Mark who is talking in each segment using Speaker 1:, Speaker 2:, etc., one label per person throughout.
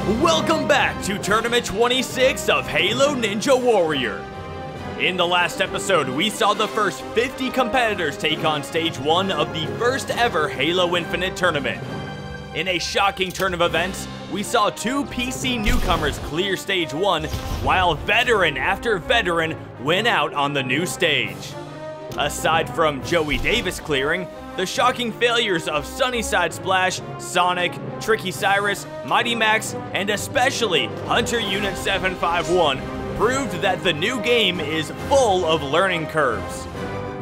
Speaker 1: Welcome back to Tournament 26 of Halo Ninja Warrior. In the last episode, we saw the first 50 competitors take on Stage 1 of the first ever Halo Infinite tournament. In a shocking turn of events, we saw two PC newcomers clear Stage 1, while veteran after veteran win out on the new stage. Aside from Joey Davis clearing, the shocking failures of Sunnyside Splash, Sonic, Tricky Cyrus, Mighty Max, and especially Hunter Unit 751 proved that the new game is full of learning curves.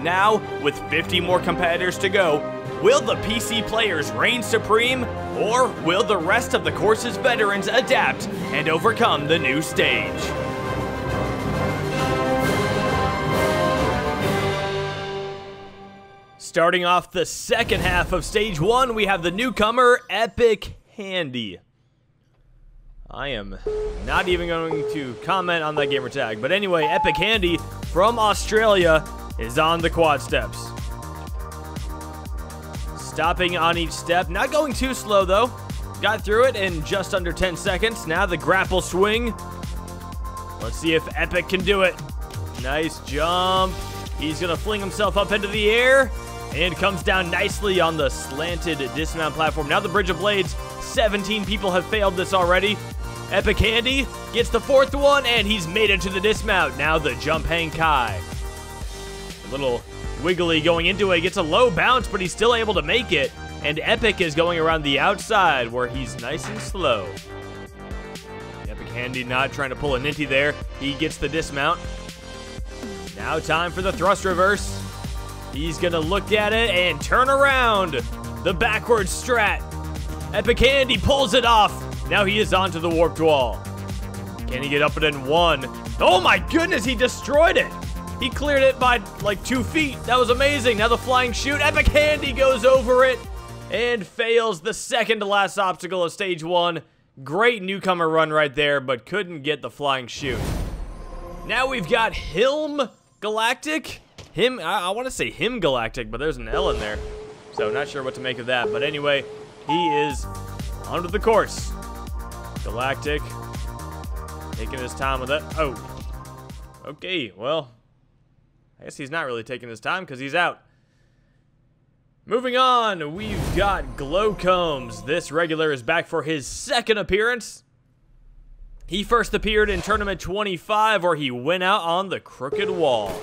Speaker 1: Now, with 50 more competitors to go, will the PC players reign supreme, or will the rest of the course's veterans adapt and overcome the new stage? Starting off the second half of Stage 1, we have the newcomer, Epic Handy. I am not even going to comment on that gamer tag. But anyway, Epic Handy from Australia is on the quad steps. Stopping on each step, not going too slow though. Got through it in just under 10 seconds. Now the grapple swing. Let's see if Epic can do it. Nice jump. He's gonna fling himself up into the air and comes down nicely on the slanted dismount platform. Now the Bridge of Blades, 17 people have failed this already. Epic Handy gets the fourth one, and he's made it to the dismount. Now the Jump Hang Kai. A little wiggly going into it. Gets a low bounce, but he's still able to make it. And Epic is going around the outside, where he's nice and slow. Epic Handy not trying to pull a Ninty there. He gets the dismount. Now time for the thrust reverse. He's gonna look at it and turn around. The backwards strat. Epic Handy pulls it off. Now he is onto the warped wall. Can he get up it in one? Oh my goodness, he destroyed it. He cleared it by like 2 feet. That was amazing. Now the flying chute. Epic Handy goes over it and fails the second to last obstacle of Stage 1. Great newcomer run right there, but couldn't get the flying chute. Now we've got Hilm Galactic. I want to say Him Galactic, but there's an L in there. So not sure what to make of that. But anyway, he is onto the course. Galactic. Taking his time with it. Oh. Okay, well. I guess he's not really taking his time because he's out. Moving on, we've got Glowcombs. This regular is back for his second appearance. He first appeared in Tournament 25 where he went out on the crooked wall.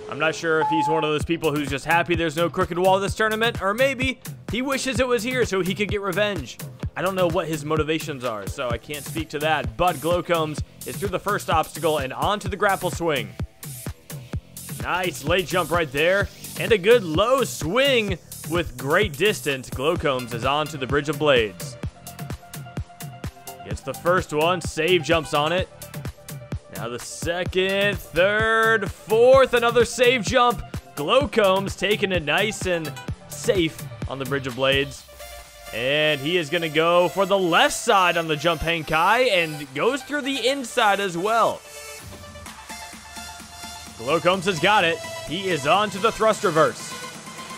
Speaker 1: I'm not sure if he's one of those people who's just happy there's no crooked wall this tournament, or maybe he wishes it was here so he could get revenge. I don't know what his motivations are, so I can't speak to that, but Glowcombs is through the first obstacle and onto the grapple swing. Nice late jump right there, and a good low swing with great distance. Glowcombs is onto the Bridge of Blades. Gets the first one, save jumps on it. Now the second, third, fourth, another save jump. Glowcombs taking it nice and safe on the Bridge of Blades. And he is going to go for the left side on the Jump Hang Kai and goes through the inside as well. Glowcombs has got it. He is on to the thrust reverse.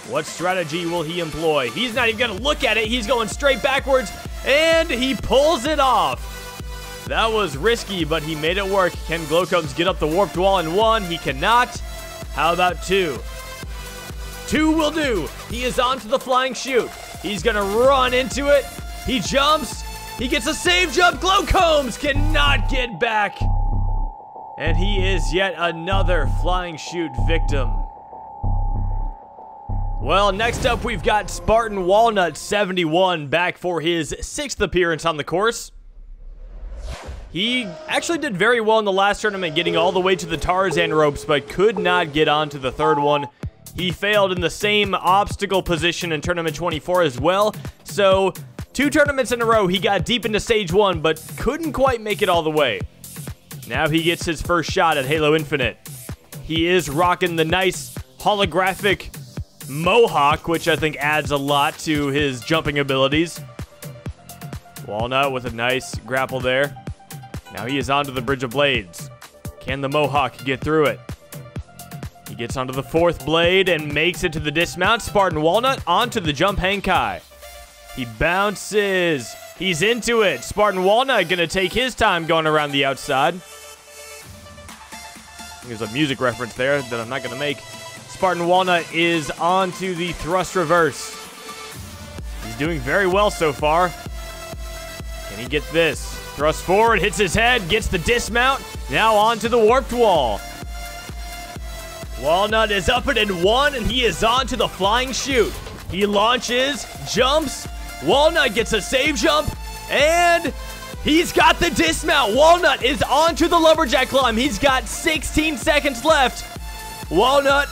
Speaker 1: What strategy will he employ? He's not even going to look at it. He's going straight backwards, and he pulls it off. That was risky, but he made it work. Can Glowcombs get up the warped wall in one? He cannot. How about two? Two will do. He is onto the flying chute. He's going to run into it. He jumps. He gets a save jump. Glowcombs cannot get back. And he is yet another flying chute victim. Well, next up we've got Spartan Walnut 71 back for his 6th appearance on the course. He actually did very well in the last tournament, getting all the way to the Tarzan ropes, but could not get onto the third one. He failed in the same obstacle position in Tournament 24 as well. So, 2 tournaments in a row, he got deep into Stage 1, but couldn't quite make it all the way. Now he gets his first shot at Halo Infinite. He is rocking the nice holographic mohawk, which I think adds a lot to his jumping abilities. Walnut with a nice grapple there. Now he is onto the Bridge of Blades. Can the mohawk get through it? He gets onto the 4th blade and makes it to the dismount. Spartan Walnut onto the Jump Hang Kai. He bounces. He's into it. Spartan Walnut gonna take his time going around the outside. There's a music reference there that I'm not gonna make. Spartan Walnut is on to the thrust reverse. He's doing very well so far. Can he get this? Thrust forward, hits his head, gets the dismount. Now on to the warped wall. Walnut is up it in one, and he is on to the flying chute. He launches, jumps. Walnut gets a save jump, and he's got the dismount. Walnut is on to the lumberjack climb. He's got 16 seconds left. Walnut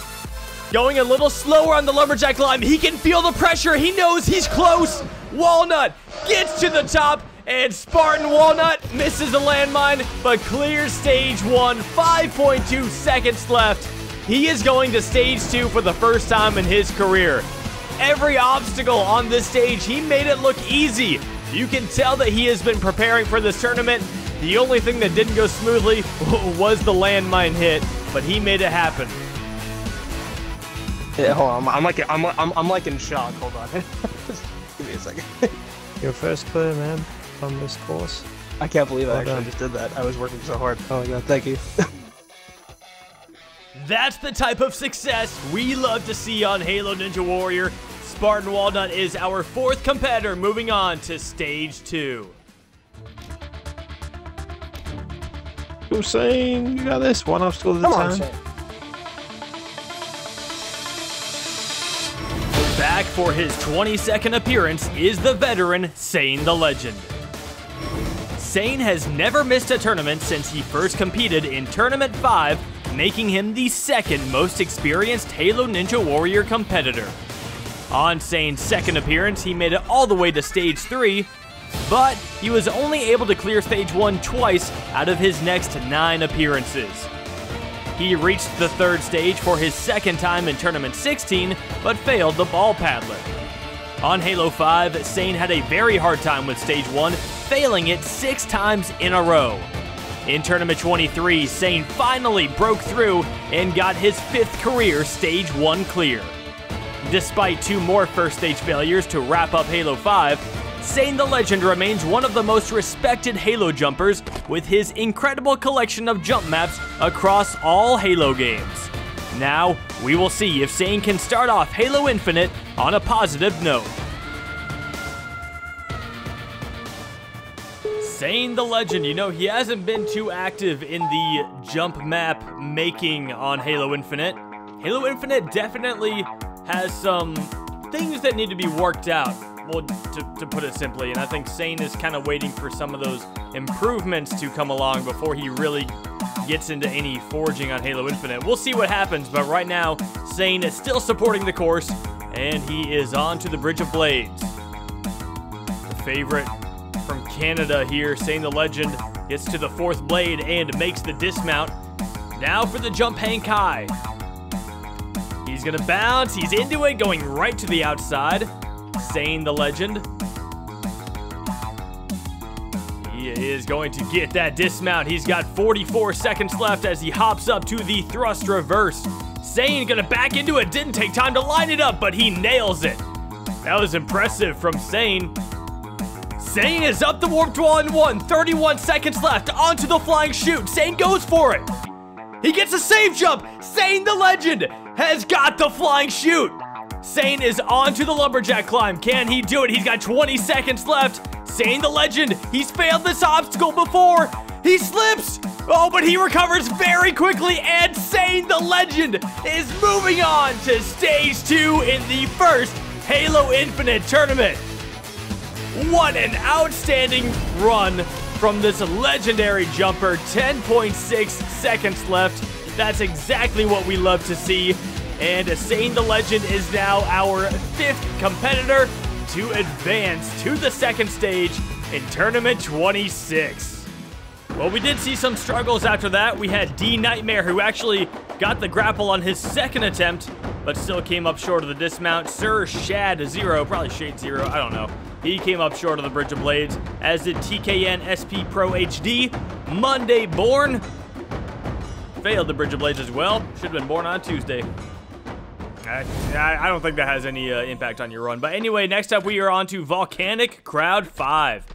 Speaker 1: going a little slower on the lumberjack climb. He can feel the pressure. He knows he's close. Walnut gets to the top, and Spartan Walnut misses a landmine, but clears stage 1. 5.2 seconds left. He is going to stage 2 for the first time in his career. Every obstacle on this stage, he made it look easy. You can tell that he has been preparing for this tournament. The only thing that didn't go smoothly was the landmine hit, but he made it happen.
Speaker 2: Yeah, hold on. I'm like in shock. Hold on. Just give me a second.
Speaker 3: Your first clear, man, on this course.
Speaker 2: I can't believe I
Speaker 3: Well
Speaker 2: actually
Speaker 3: done.
Speaker 2: just did that. I was working so hard. Oh my god, thank you.
Speaker 1: That's the type of success we love to see on Halo Ninja Warrior. Spartan Walnut is our 4th competitor, moving on to stage 2.
Speaker 3: You're saying you got this one obstacle at a
Speaker 2: Come on,
Speaker 3: time.
Speaker 2: Shane.
Speaker 1: Back for his 22nd appearance is the veteran, Sane the Legend. Sane has never missed a tournament since he first competed in Tournament 5, making him the 2nd most experienced Halo Ninja Warrior competitor. On Sane's 2nd appearance, he made it all the way to stage 3, but he was only able to clear stage 1 twice out of his next 9 appearances. He reached the 3rd stage for his 2nd time in Tournament 16, but failed the ball paddler. On Halo 5, Sane had a very hard time with stage 1, failing it 6 times in a row. In Tournament 23, Sane finally broke through and got his 5th career stage 1 clear. Despite 2 more first stage failures to wrap up Halo 5, Sane the Legend remains one of the most respected Halo jumpers with his incredible collection of jump maps across all Halo games. Now, we will see if Sane can start off Halo Infinite on a positive note. Sane the Legend, you know, he hasn't been too active in the jump map making on Halo Infinite. Halo Infinite definitely has some things that need to be worked out, well, to put it simply, and I think Sane is kind of waiting for some of those improvements to come along before he really gets into any forging on Halo Infinite. We'll see what happens, but right now, Sane is still supporting the course, and he is on to the Bridge of Blades. The favorite from Canada here, Sane the Legend, gets to the 4th blade and makes the dismount. Now for the jump hang kai. He's gonna bounce, he's into it, going right to the outside. Sane the Legend. He is going to get that dismount. He's got 44 seconds left as he hops up to the thrust reverse. Sane gonna back into it, didn't take time to line it up, but he nails it. That was impressive from Sane. Sane is up the warped wall in 1, 31 seconds left, onto the flying chute. Sane goes for it. He gets a save jump. Sane the Legend has got the flying chute. Sane is onto the lumberjack climb. Can he do it? He's got 20 seconds left. Sane the Legend, he's failed this obstacle before. He slips. Oh, but he recovers very quickly, and Sane the Legend is moving on to stage 2 in the first Halo Infinite tournament. What an outstanding run from this legendary jumper. 10.6 seconds left. That's exactly what we love to see. And Sane the Legend is now our 5th competitor to advance to the 2nd stage in Tournament 26. Well, we did see some struggles after that. We had D Nightmare, who actually got the grapple on his 2nd attempt, but still came up short of the dismount. Sir Shad Zero, probably Shade Zero, I don't know. He came up short of the Bridge of Blades, as did TKN SP Pro HD. Monday Born failed the Bridge of Blades as well. Should have been born on Tuesday. I don't think that has any impact on your run. But anyway, next up we are on to Volcanic Crowd 5.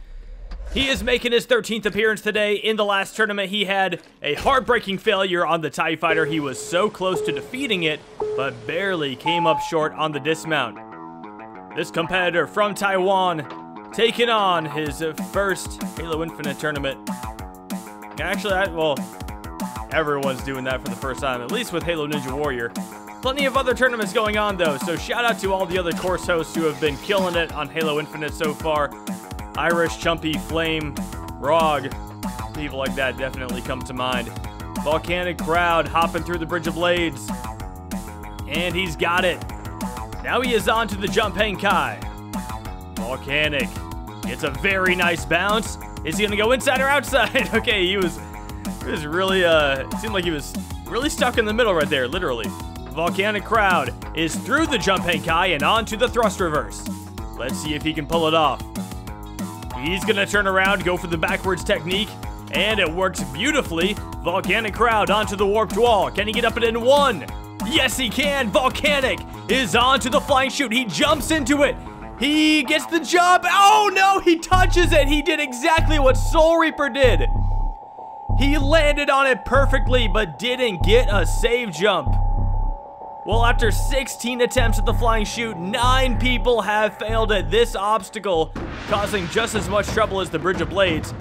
Speaker 1: He is making his 13th appearance today. In the last tournament, he had a heartbreaking failure on the TIE Fighter. He was so close to defeating it, but barely came up short on the dismount. This competitor from Taiwan taking on his first Halo Infinite tournament. Actually, well, everyone's doing that for the first time, at least with Halo Ninja Warrior. Plenty of other tournaments going on, though, so shout out to all the other course hosts who have been killing it on Halo Infinite so far. Irish, Chumpy, Flame, Rog, people like that definitely come to mind. Volcanic Crowd hopping through the Bridge of Blades. And he's got it. Now he is on to the Jump Hang Kai. Volcanic gets a very nice bounce. Is he gonna go inside or outside? Okay, he was really, it seemed like he was really stuck in the middle right there, literally. Volcanic Crowd is through the Jump Hang Kai and on to the Thrust Reverse. Let's see if he can pull it off. He's gonna turn around, go for the backwards technique, and it works beautifully. Volcanic Crowd onto the warped wall. Can he get up it in one? Yes, he can. Volcanic is onto the flying chute. He jumps into it. He gets the jump. Oh no, he touches it. He did exactly what Soul Reaper did. He landed on it perfectly, but didn't get a save jump. Well, after 16 attempts at the flying chute, 9 people have failed at this obstacle, causing just as much trouble as the Bridge of Blades.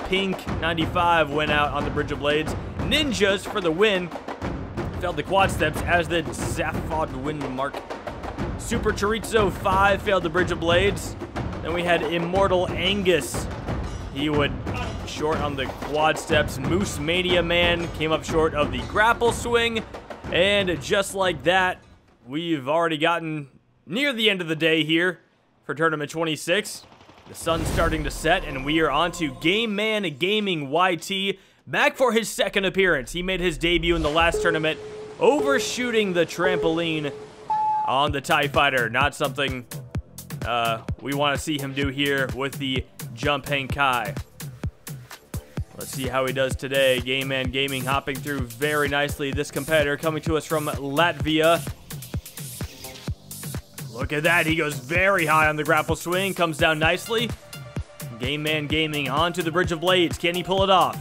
Speaker 1: Pink 95 went out on the Bridge of Blades. Ninjas for the win. Failed the quad steps, as did Zaphod Windmark. Super Chorizo 5 failed the Bridge of Blades. Then we had Immortal Angus. He would short on the quad steps. Moose Mania Man came up short of the grapple swing. And just like that, we've already gotten near the end of the day here for Tournament 26. The sun's starting to set, and we are on to Game Man Gaming YT, back for his second appearance. He made his debut in the last tournament, overshooting the trampoline on the TIE Fighter. Not something we want to see him do here with the Jump Hang Kai. Let's see how he does today. Game Man Gaming hopping through very nicely. This competitor coming to us from Latvia. Look at that. He goes very high on the grapple swing. Comes down nicely. Game Man Gaming onto the Bridge of Blades. Can he pull it off?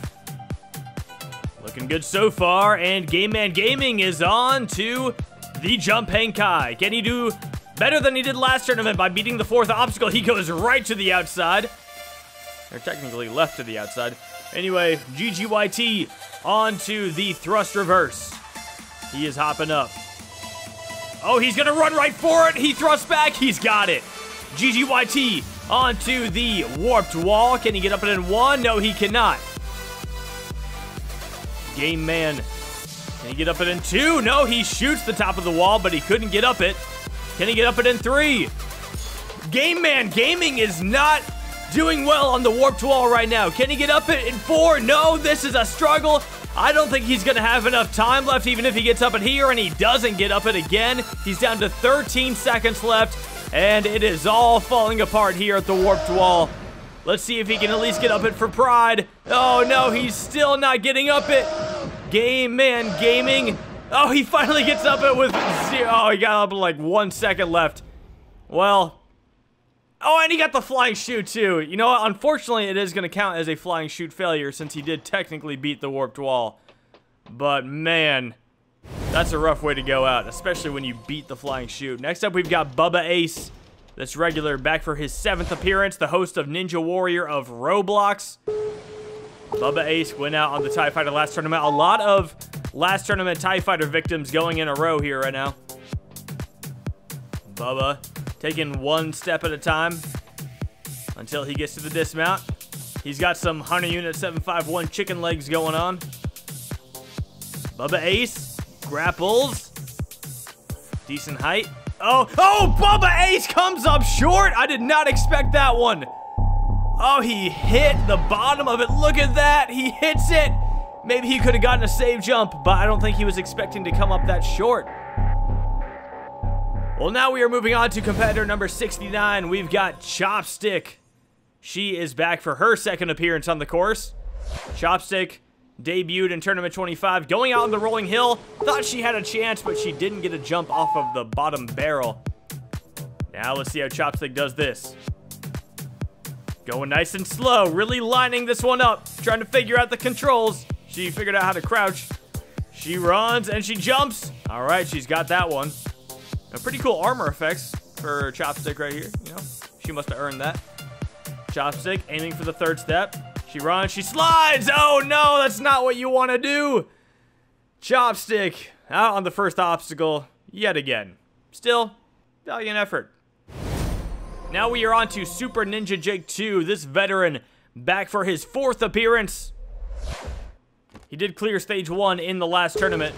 Speaker 1: Looking good so far. And Game Man Gaming is on to the Jump Hang Kai. Can he do better than he did last tournament by beating the 4th obstacle? He goes right to the outside. Or technically left to the outside. Anyway, GGYT onto the Thrust Reverse. He is hopping up. Oh, he's gonna run right for it. He thrusts back. He's got it. GGYT onto the Warped Wall. Can he get up it in one? No, he cannot. Game Man. Can he get up it in two? No, he shoots the top of the wall, but he couldn't get up it. Can he get up it in three? Game Man Gaming is not doing well on the Warped Wall right now. Can he get up it in four? No, this is a struggle. I don't think he's going to have enough time left, even if he gets up it here, and he doesn't get up it again. He's down to 13 seconds left, and it is all falling apart here at the Warped Wall. Let's see if he can at least get up it for pride. Oh, no, he's still not getting up it. Game Man Gaming. Oh, he finally gets up it with zero. Oh, he got up with like 1 second left. Well... Oh, and he got the flying chute, too. You know what? Unfortunately, it is going to count as a flying chute failure since he did technically beat the Warped Wall. But, man, that's a rough way to go out, especially when you beat the flying chute. Next up, we've got Bubba Ace. That's regular, back for his 7th appearance, the host of Ninja Warrior of Roblox. Bubba Ace went out on the TIE Fighter last tournament. A lot of last tournament TIE Fighter victims going in a row here right now. Bubba taking one step at a time until he gets to the dismount. He's got some Hunter Unit 751 chicken legs going on. Bubba Ace grapples. Decent height. Oh, Bubba Ace comes up short. I did not expect that one. Oh, he hit the bottom of it. Look at that. He hits it. Maybe he could have gotten a save jump, but I don't think he was expecting to come up that short. Well, now we are moving on to competitor number 69. We've got Chopstick. She is back for her 2nd appearance on the course. Chopstick debuted in Tournament 25, going out on the rolling hill. Thought she had a chance, but she didn't get a jump off of the bottom barrel. Now let's see how Chopstick does this. Going nice and slow, really lining this one up, trying to figure out the controls. She figured out how to crouch. She runs and she jumps. All right, she's got that one. Pretty cool armor effects for Chopstick right here. You know, she must have earned that. Chopstick aiming for the third step. She runs, she slides. Oh no, that's not what you want to do. Chopstick out on the first obstacle yet again. Still, valiant effort. Now we are on to Super Ninja Jake 2, this veteran back for his 4th appearance. He did clear stage 1 in the last tournament.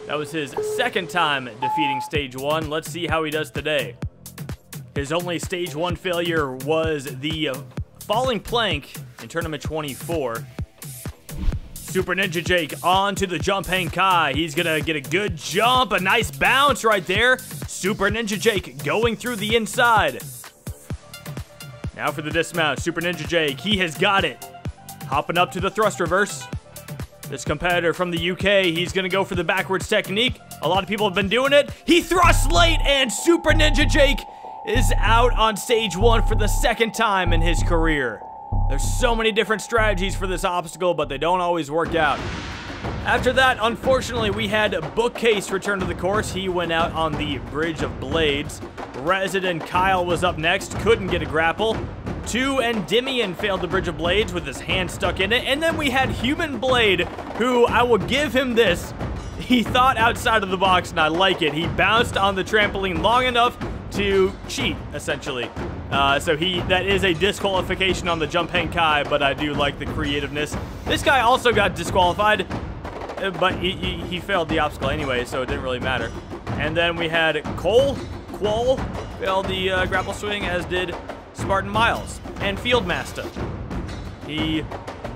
Speaker 1: That was his 2nd time defeating stage 1. Let's see how he does today. His only stage 1 failure was the falling plank in tournament 24. Super Ninja Jake on to the jump hang kai. He's gonna get a good jump, a nice bounce right there. Super Ninja Jake going through the inside. Now for the dismount, Super Ninja Jake, he has got it. Hopping up to the thrust reverse. This competitor from the UK, he's gonna go for the backwards technique. A lot of people have been doing it. He thrusts late and Super Ninja Jake is out on stage 1 for the 2nd time in his career. There's so many different strategies for this obstacle, but they don't always work out. After that, unfortunately, we had Bookcase return to the course. He went out on the Bridge of Blades. Resident Kyle was up next, couldn't get a grapple. 2 Endymion failed the Bridge of Blades with his hand stuck in it. And then we had Human Blade, who I will give him this. He thought outside of the box, and I like it. He bounced on the trampoline long enough to cheat, essentially. So that is a disqualification on the jump hang kai, but I do like the creativeness. This guy also got disqualified, but he failed the obstacle anyway, so it didn't really matter. And then we had Qual failed the grapple swing, as did Spartan Miles and Fieldmaster. He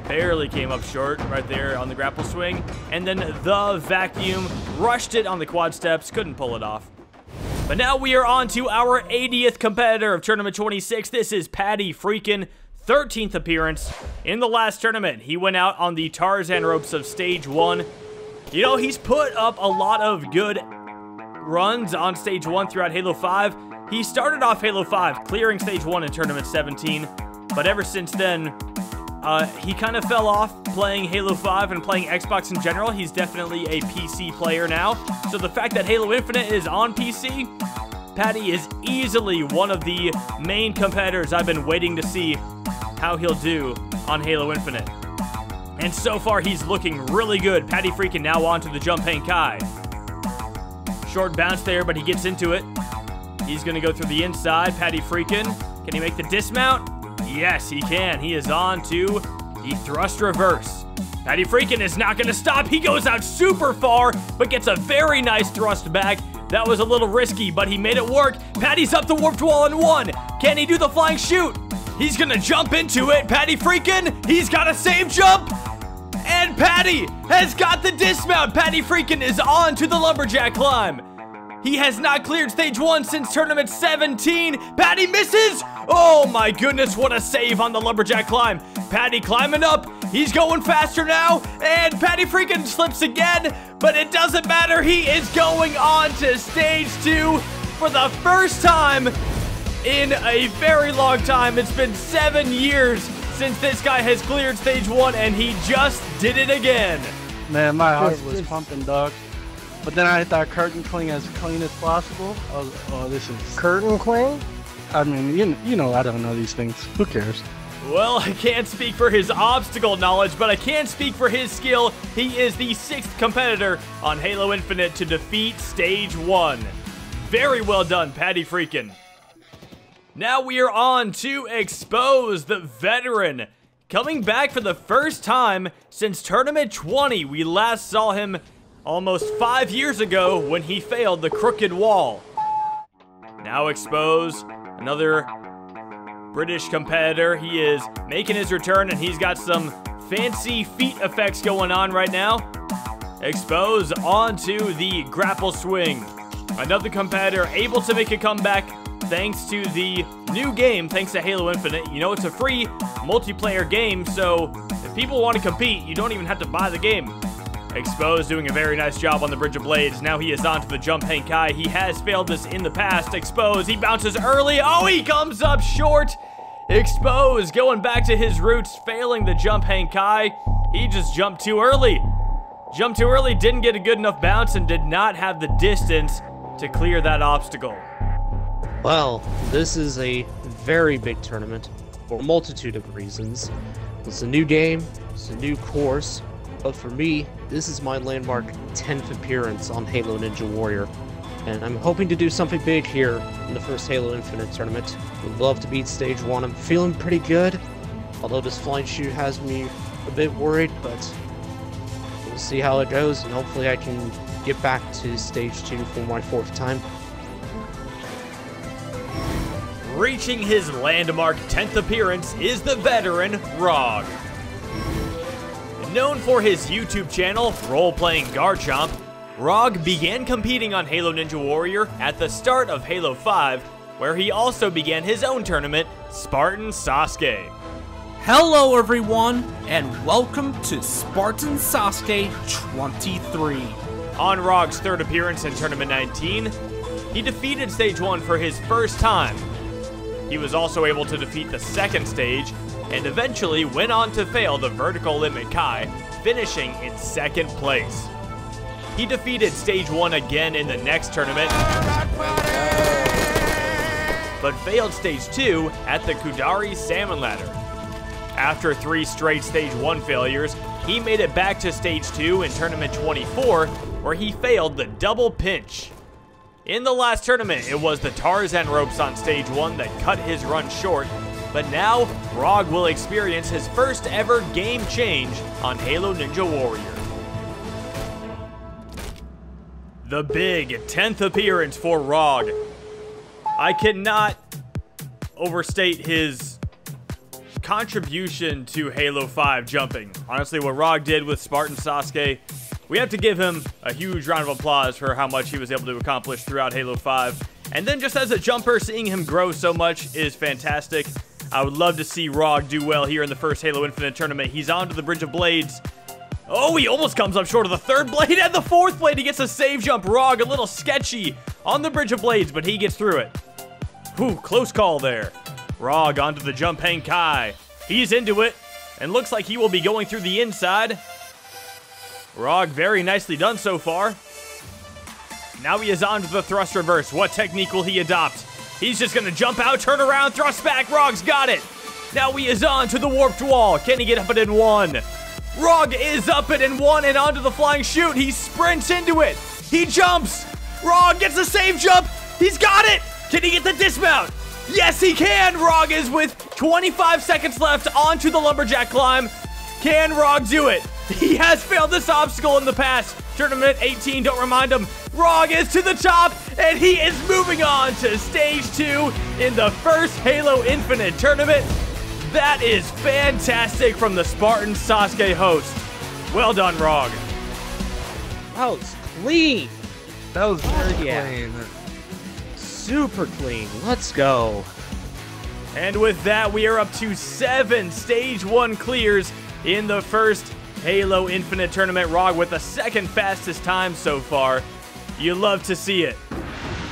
Speaker 1: barely came up short right there on the grapple swing. And then the Vacuum rushed it on the quad steps, couldn't pull it off. But now we are on to our 80th competitor of Tournament 26. This is Patty Freakin', 13th appearance in the last tournament. He went out on the Tarzan ropes of stage 1. You know, he's put up a lot of good runs on stage 1 throughout Halo 5. He started off Halo 5 clearing stage 1 in Tournament 17, but ever since then, he kind of fell off playing Halo 5 and playing Xbox in general. He's definitely a PC player now. So the fact that Halo Infinite is on PC, Patty is easily one of the main competitors I've been waiting to see how he'll do on Halo Infinite. And so far, he's looking really good. Patty Freakin' now on to the jump hang kai. Short bounce there, but he gets into it. He's going to go through the inside. Patty Freakin', can he make the dismount? Yes, he can. He is on to the thrust reverse. Patty Freakin' is not going to stop. He goes out super far, but gets a very nice thrust back. That was a little risky, but he made it work. Patty's up the warped wall in 1. Can he do the flying shoot? He's going to jump into it. Patty Freakin', he's got a save jump. And Patty has got the dismount. Patty Freakin' is on to the lumberjack climb. He has not cleared stage 1 since tournament 17. Patty misses. Oh my goodness, what a save on the lumberjack climb. Patty climbing up. He's going faster now. And Patty Freakin' slips again, but it doesn't matter. He is going on to stage 2 for the first time in a very long time. It's been 7 years since this guy has cleared stage 1, and he just did it again.
Speaker 4: Man, my heart was pumping, dog. But then I hit that curtain cling as clean as possible. I was, oh, this is...
Speaker 5: Curtain cling?
Speaker 4: I mean, you know I don't know these things. Who cares?
Speaker 1: Well, I can't speak for his obstacle knowledge, but I can speak for his skill. He is the 6th competitor on Halo Infinite to defeat stage 1. Very well done, Patty Freakin'. Now we are on to Expose, the veteran. Coming back for the first time since Tournament 20. We last saw him almost 5 years ago when he failed the crooked wall. Now Expose, another British competitor. He is making his return, and he's got some fancy feet effects going on right now. Expose onto the grapple swing. Another competitor able to make a comeback thanks to the new game, thanks to Halo Infinite. You know, it's a free multiplayer game, so if people want to compete, you don't even have to buy the game. Expose doing a very nice job on the Bridge of Blades. Now he is on to the jump hang kai. He has failed this in the past. Expose, he bounces early. Oh, he comes up short. Exposed, going back to his roots, failing the jump hang kai. He just jumped too early. Jumped too early, didn't get a good enough bounce, and did not have the distance to clear that obstacle.
Speaker 5: Well, this is a very big tournament for a multitude of reasons. It's a new game, it's a new course, but for me, this is my landmark 10th appearance on Halo Ninja Warrior. And I'm hoping to do something big here in the first Halo Infinite tournament. Would love to beat Stage 1. I'm feeling pretty good, although this flying chute has me a bit worried, but we'll see how it goes, and hopefully I can get back to Stage 2 for my 4th time.
Speaker 1: Reaching his landmark 10th appearance is the veteran Rog. Known for his YouTube channel, Role-Playing Garchomp, Rog began competing on Halo Ninja Warrior at the start of Halo 5, where he also began his own tournament, Spartan Sasuke.
Speaker 6: Hello everyone, and welcome to Spartan Sasuke 23.
Speaker 1: On Rog's 3rd appearance in Tournament 19, he defeated Stage 1 for his first time. He was also able to defeat the 2nd stage, and eventually went on to fail the Vertical Limit Kai, finishing in 2nd place. He defeated Stage 1 again in the next tournament, but failed Stage 2 at the Kudari Salmon Ladder. After 3 straight Stage 1 failures, he made it back to Stage 2 in Tournament 24, where he failed the Double Pinch. In the last tournament, it was the Tarzan ropes on Stage 1 that cut his run short, but now, Rog will experience his first ever game change on Halo Ninja Warrior. The big 10th appearance for Rog. I cannot overstate his contribution to Halo 5 jumping. Honestly, what Rog did with Spartan Sasuke, we have to give him a huge round of applause for how much he was able to accomplish throughout Halo 5. And then just as a jumper, seeing him grow so much is fantastic. I would love to see Rog do well here in the first Halo Infinite tournament. He's onto the Bridge of Blades. Oh, he almost comes up short of the 3rd blade and the 4th blade. He gets a save jump. Rog, a little sketchy on the Bridge of Blades, but he gets through it. Whew, close call there. Rog onto the jump hang kai. He's into it, and looks like he will be going through the inside. Rog, very nicely done so far. Now he is on to the thrust reverse. What technique will he adopt? He's just going to jump out, turn around, thrust back. Rog's got it. Now he is on to the warped wall. Can he get up it in 1? Rog is up it in 1 and onto the flying chute. He sprints into it. He jumps. Rog gets a save jump. He's got it. Can he get the dismount? Yes, he can. Rog is with 25 seconds left onto the lumberjack climb. Can Rog do it? He has failed this obstacle in the past. Tournament 18, don't remind him. Rog is to the top, and he is moving on to Stage 2 in the first Halo Infinite tournament. That is fantastic from the Spartan Sasuke host. Well done, Rog.
Speaker 5: That was clean.
Speaker 4: That was very
Speaker 5: Yeah.
Speaker 4: clean.
Speaker 5: Super clean. Let's go.
Speaker 1: And with that, we are up to 7 Stage 1 clears in the first Halo Infinite tournament. Rog with the 2nd fastest time so far. You love to see it.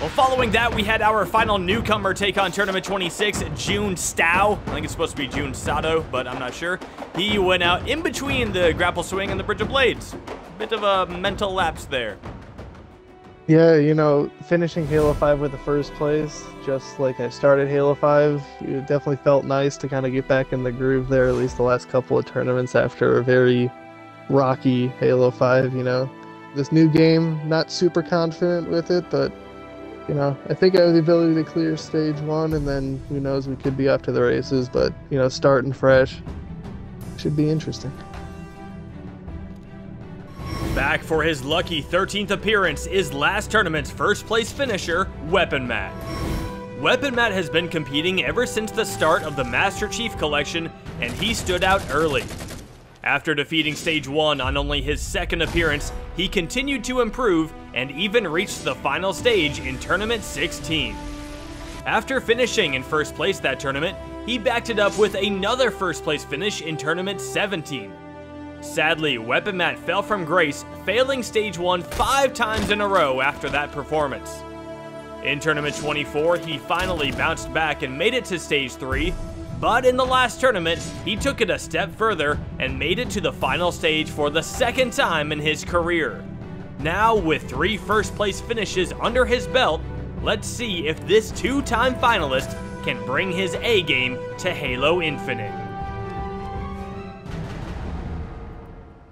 Speaker 1: Well, following that, we had our final newcomer take on Tournament 26, Jun Stao. I think it's supposed to be Jun Sato, but I'm not sure. He went out in between the grapple swing and the Bridge of Blades. Bit of a mental lapse there.
Speaker 3: Yeah, you know, finishing Halo 5 with the 1st place, just like I started Halo 5, it definitely felt nice to kind of get back in the groove there, at least the last couple of tournaments after a very rocky Halo 5, you know. This new game, not super confident with it, but, you know, I think I have the ability to clear Stage 1, and then, who knows, we could be off to the races, but, you know, starting fresh should be interesting.
Speaker 1: Back for his lucky 13th appearance is last tournament's 1st place finisher, Weapon Matt. Weapon Matt has been competing ever since the start of the Master Chief Collection, and he stood out early. After defeating Stage 1 on only his 2nd appearance, he continued to improve and even reached the final stage in Tournament 16. After finishing in 1st place that tournament, he backed it up with another 1st place finish in Tournament 17. Sadly, Weapon Matt fell from grace, failing Stage 1 5 times in a row after that performance. In Tournament 24, he finally bounced back and made it to Stage 3, But in the last tournament, he took it a step further and made it to the final stage for the second time in his career. Now, with 3 first-place finishes under his belt, let's see if this 2-time finalist can bring his A-game to Halo Infinite.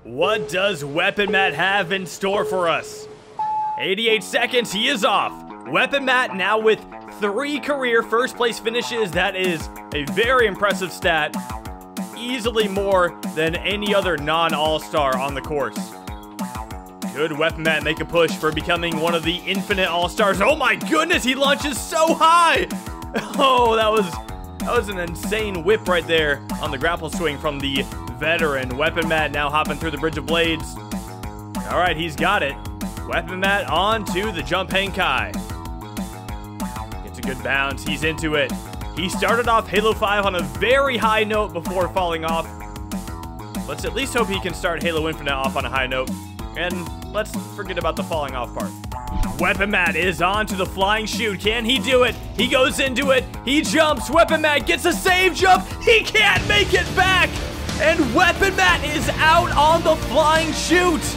Speaker 1: What does Weapon Matt have in store for us? 88 seconds, he is off. Weapon Matt now with 3 career first-place finishes. That is a very impressive stat. Easily more than any other non-all-star on the course. Could Weapon Matt make a push for becoming one of the Infinite All-Stars? Oh my goodness, he launches so high! Oh, that was an insane whip right there on the grapple swing from the veteran. Weapon Matt now hopping through the Bridge of Blades. All right, he's got it. Weapon Matt on to the Jump Hang Kai. Gets a good bounce, he's into it. He started off Halo 5 on a very high note before falling off. Let's at least hope he can start Halo Infinite off on a high note. And let's forget about the falling off part. Weapon Matt is on to the flying chute. Can he do it? He goes into it. He jumps. Weapon Matt gets a save jump. He can't make it back. And Weapon Matt is out on the flying chute.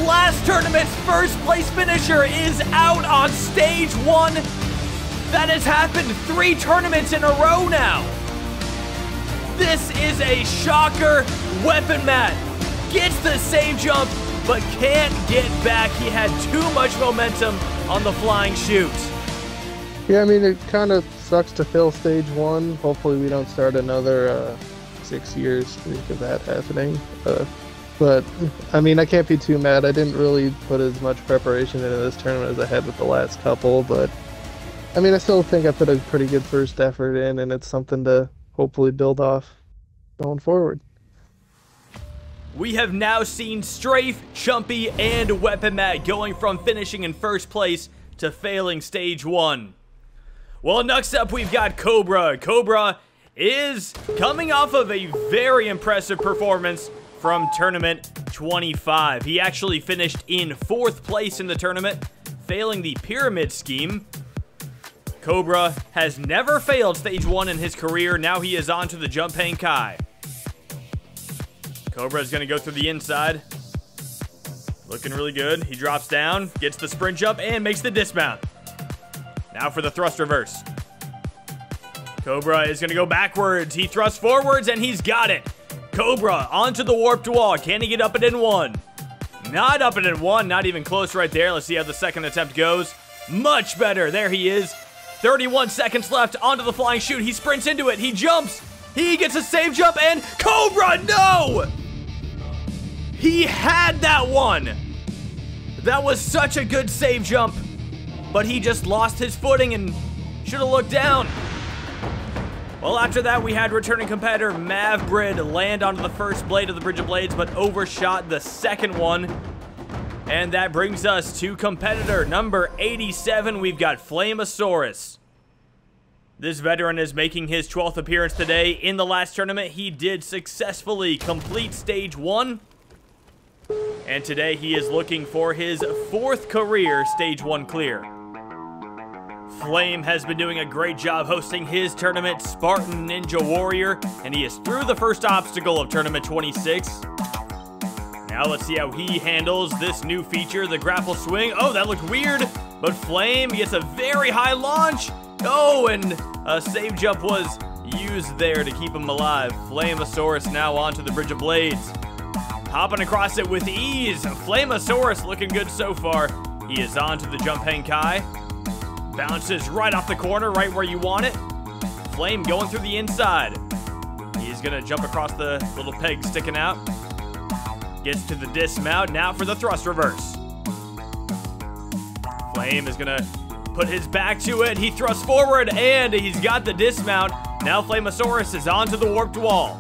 Speaker 1: Last tournament's first place finisher is out on stage 1. That has happened 3 tournaments in a row now. This is a shocker. Weapon Matt gets the save jump, but can't get back. He had too much momentum on the flying chute.
Speaker 3: Yeah, I mean, it kind of sucks to fail stage 1. Hopefully we don't start another 6 years streak of that happening. But, I mean, I can't be too mad. I didn't really put as much preparation into this tournament as I had with the last couple, but, I mean, I still think I put a pretty good first effort in, and it's something to hopefully build off going forward.
Speaker 1: We have now seen Strafe, Chumpy, and Weapon Matt going from finishing in first place to failing stage 1. Well, next up we've got Cobra. Cobra is coming off of a very impressive performance from Tournament 25. He actually finished in 4th place in the tournament, failing the pyramid scheme. Cobra has never failed stage 1 in his career. Now he is on to the Jump Hang Kai. Cobra is going to go through the inside. Looking really good. He drops down, gets the sprint jump, and makes the dismount. Now for the thrust reverse. Cobra is going to go backwards. He thrusts forwards, and he's got it. Cobra onto the warped wall. Can he get up it in 1? Not up it in 1. Not even close right there. Let's see how the second attempt goes. Much better. There he is. 31 seconds left onto the flying chute. He sprints into it. He jumps. He gets a save jump, and Cobra, no! He had that one. That was such a good save jump, but he just lost his footing and should have looked down. Well, after that, we had returning competitor Mavbrid land onto the first blade of the Bridge of Blades, but overshot the second one. And that brings us to competitor number 87. We've got Flamosaurus. This veteran is making his 12th appearance today. In the last tournament, he did successfully complete stage 1. And today, he is looking for his 4th career stage 1 clear. Flame has been doing a great job hosting his tournament, Spartan Ninja Warrior, and he is through the first obstacle of Tournament 26. Now let's see how he handles this new feature, the grapple swing. Oh, that looked weird, but Flame gets a very high launch. Oh, and a save jump was used there to keep him alive. Flamosaurus now onto the Bridge of Blades. Hopping across it with ease. Flamosaurus looking good so far. He is onto the Jump Hang Kai. Bounces right off the corner, right where you want it. Flame going through the inside. He's gonna jump across the little peg sticking out. Gets to the dismount, now for the thrust reverse. Flame is gonna put his back to it. He thrusts forward, and he's got the dismount. Now Flamosaurus is onto the warped wall.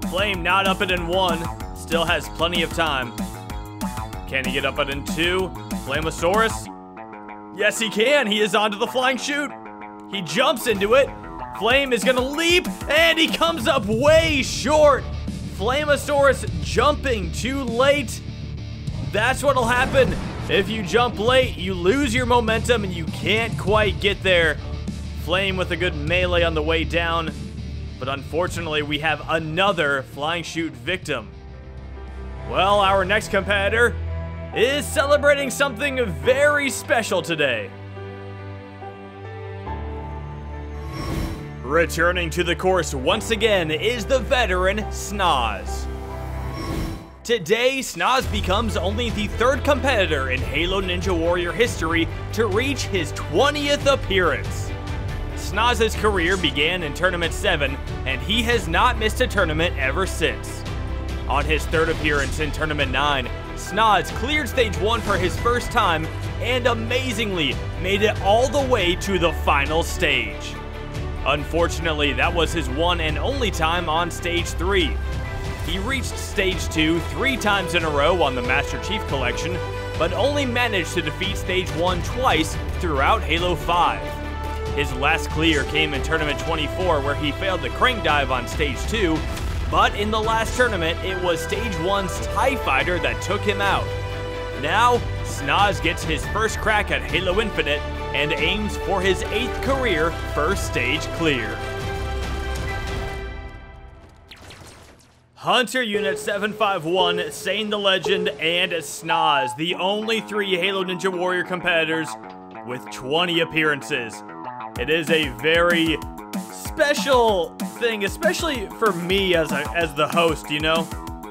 Speaker 1: Flame not up it in 1. Still has plenty of time. Can he get up it in 2? Flamosaurus? Yes, he can. He is onto the flying chute. He jumps into it. Flame is going to leap, and he comes up way short. Flamosaurus jumping too late. That's what'll happen. If you jump late, you lose your momentum, and you can't quite get there. Flame with a good melee on the way down. But unfortunately, we have another flying chute victim. Well, our next competitor is celebrating something very special today. Returning to the course once again is the veteran Snoz. Today, Snoz becomes only the third competitor in Halo Ninja Warrior history to reach his 20th appearance. Snoz's career began in Tournament 7, and he has not missed a tournament ever since. On his third appearance in Tournament 9, Snoz cleared Stage 1 for his first time, and amazingly made it all the way to the final stage. Unfortunately, that was his one and only time on Stage 3. He reached Stage 2 3 times in a row on the Master Chief Collection, but only managed to defeat Stage 1 twice throughout Halo 5. His last clear came in Tournament 24, where he failed the crank dive on Stage 2, but in the last tournament, it was Stage 1's TIE Fighter that took him out. Now, Snoz gets his first crack at Halo Infinite and aims for his 8th career first stage clear. Hunter Unit 751, Sane the Legend, and Snoz, the only 3 Halo Ninja Warrior competitors with 20 appearances. It is a very special thing, especially for me as the host, you know?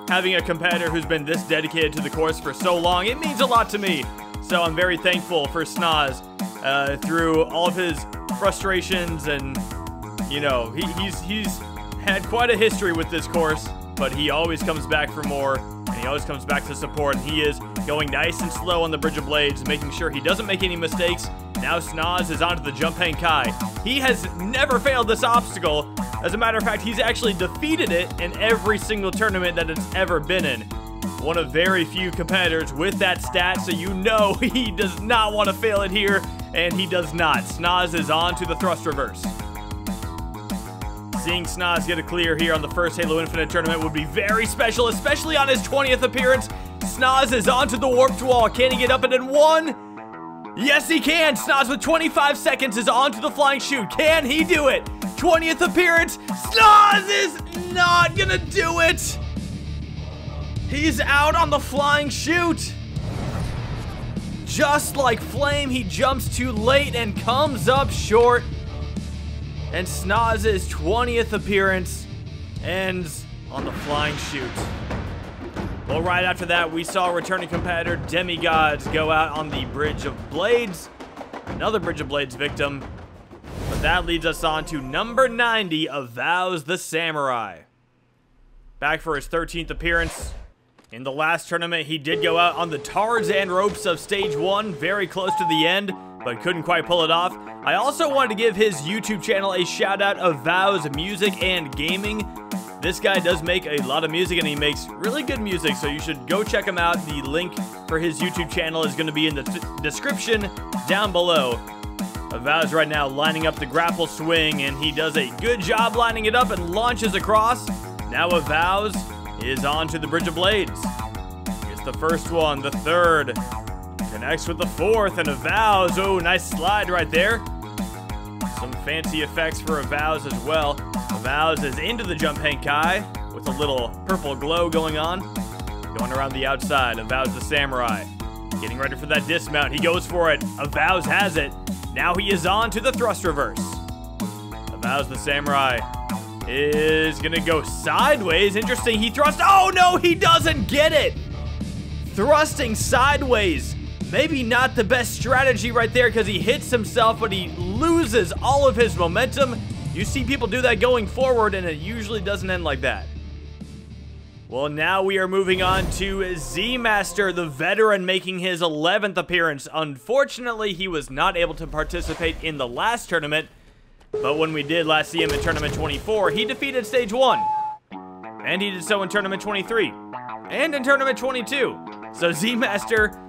Speaker 1: Having a competitor who's been this dedicated to the course for so long, it means a lot to me. So I'm very thankful for Snoz through all of his frustrations, and, you know, he's had quite a history with this course, but he always comes back for more, and he always comes back to support, and he is going nice and slow on the Bridge of Blades, making sure he doesn't make any mistakes. Now Snoz is onto the Jump Hang Kai. He has never failed this obstacle. As a matter of fact, he's actually defeated it in every single tournament that it's ever been in. One of very few competitors with that stat, so you know he does not want to fail it here, and he does not. Snoz is on to the thrust reverse. Seeing Snoz get a clear here on the first Halo Infinite tournament would be very special, especially on his 20th appearance. Snoz is onto the warped wall. Can he get up it in 1? Yes, he can. Snoz with 25 seconds is onto the flying chute. Can he do it? 20th appearance. Snoz is not gonna do it. He's out on the flying chute. Just like Flame, he jumps too late and comes up short. And Snoz's 20th appearance ends on the flying chute. Well, right after that, we saw returning competitor Demigods go out on the Bridge of Blades. Another Bridge of Blades victim. But that leads us on to number 90, Avowed the Samurai. Back for his 13th appearance. In the last tournament, he did go out on the Tarzan ropes of Stage 1, very close to the end, but couldn't quite pull it off. I also wanted to give his YouTube channel a shout out, Avowed Music and Gaming. This guy does make a lot of music, and he makes really good music, so you should go check him out. The link for his YouTube channel is going to be in the description down below. Avowed's right now lining up the grapple swing, and he does a good job lining it up and launches across. Now Avowed is on to the Bridge of Blades. Gets the first one, the third, connects with the fourth, and Avowed, oh, nice slide right there. Some fancy effects for Avowed as well. Avowed is into the Jump Hang Kai with a little purple glow going on. Going around the outside, Avowed the Samurai. Getting ready for that dismount, he goes for it. Avowed has it. Now he is on to the thrust reverse. Avowed the Samurai is gonna go sideways. Interesting, he thrusts. Oh no, he doesn't get it. Thrusting sideways. Maybe not the best strategy right there, because he hits himself, but he loses all of his momentum. You see people do that going forward, and it usually doesn't end like that. Well, now we are moving on to Z-Master, the veteran, making his 11th appearance. Unfortunately, he was not able to participate in the last tournament, but when we did last see him in Tournament 24, he defeated Stage 1. And he did so in Tournament 23. And in Tournament 22. So Z-Master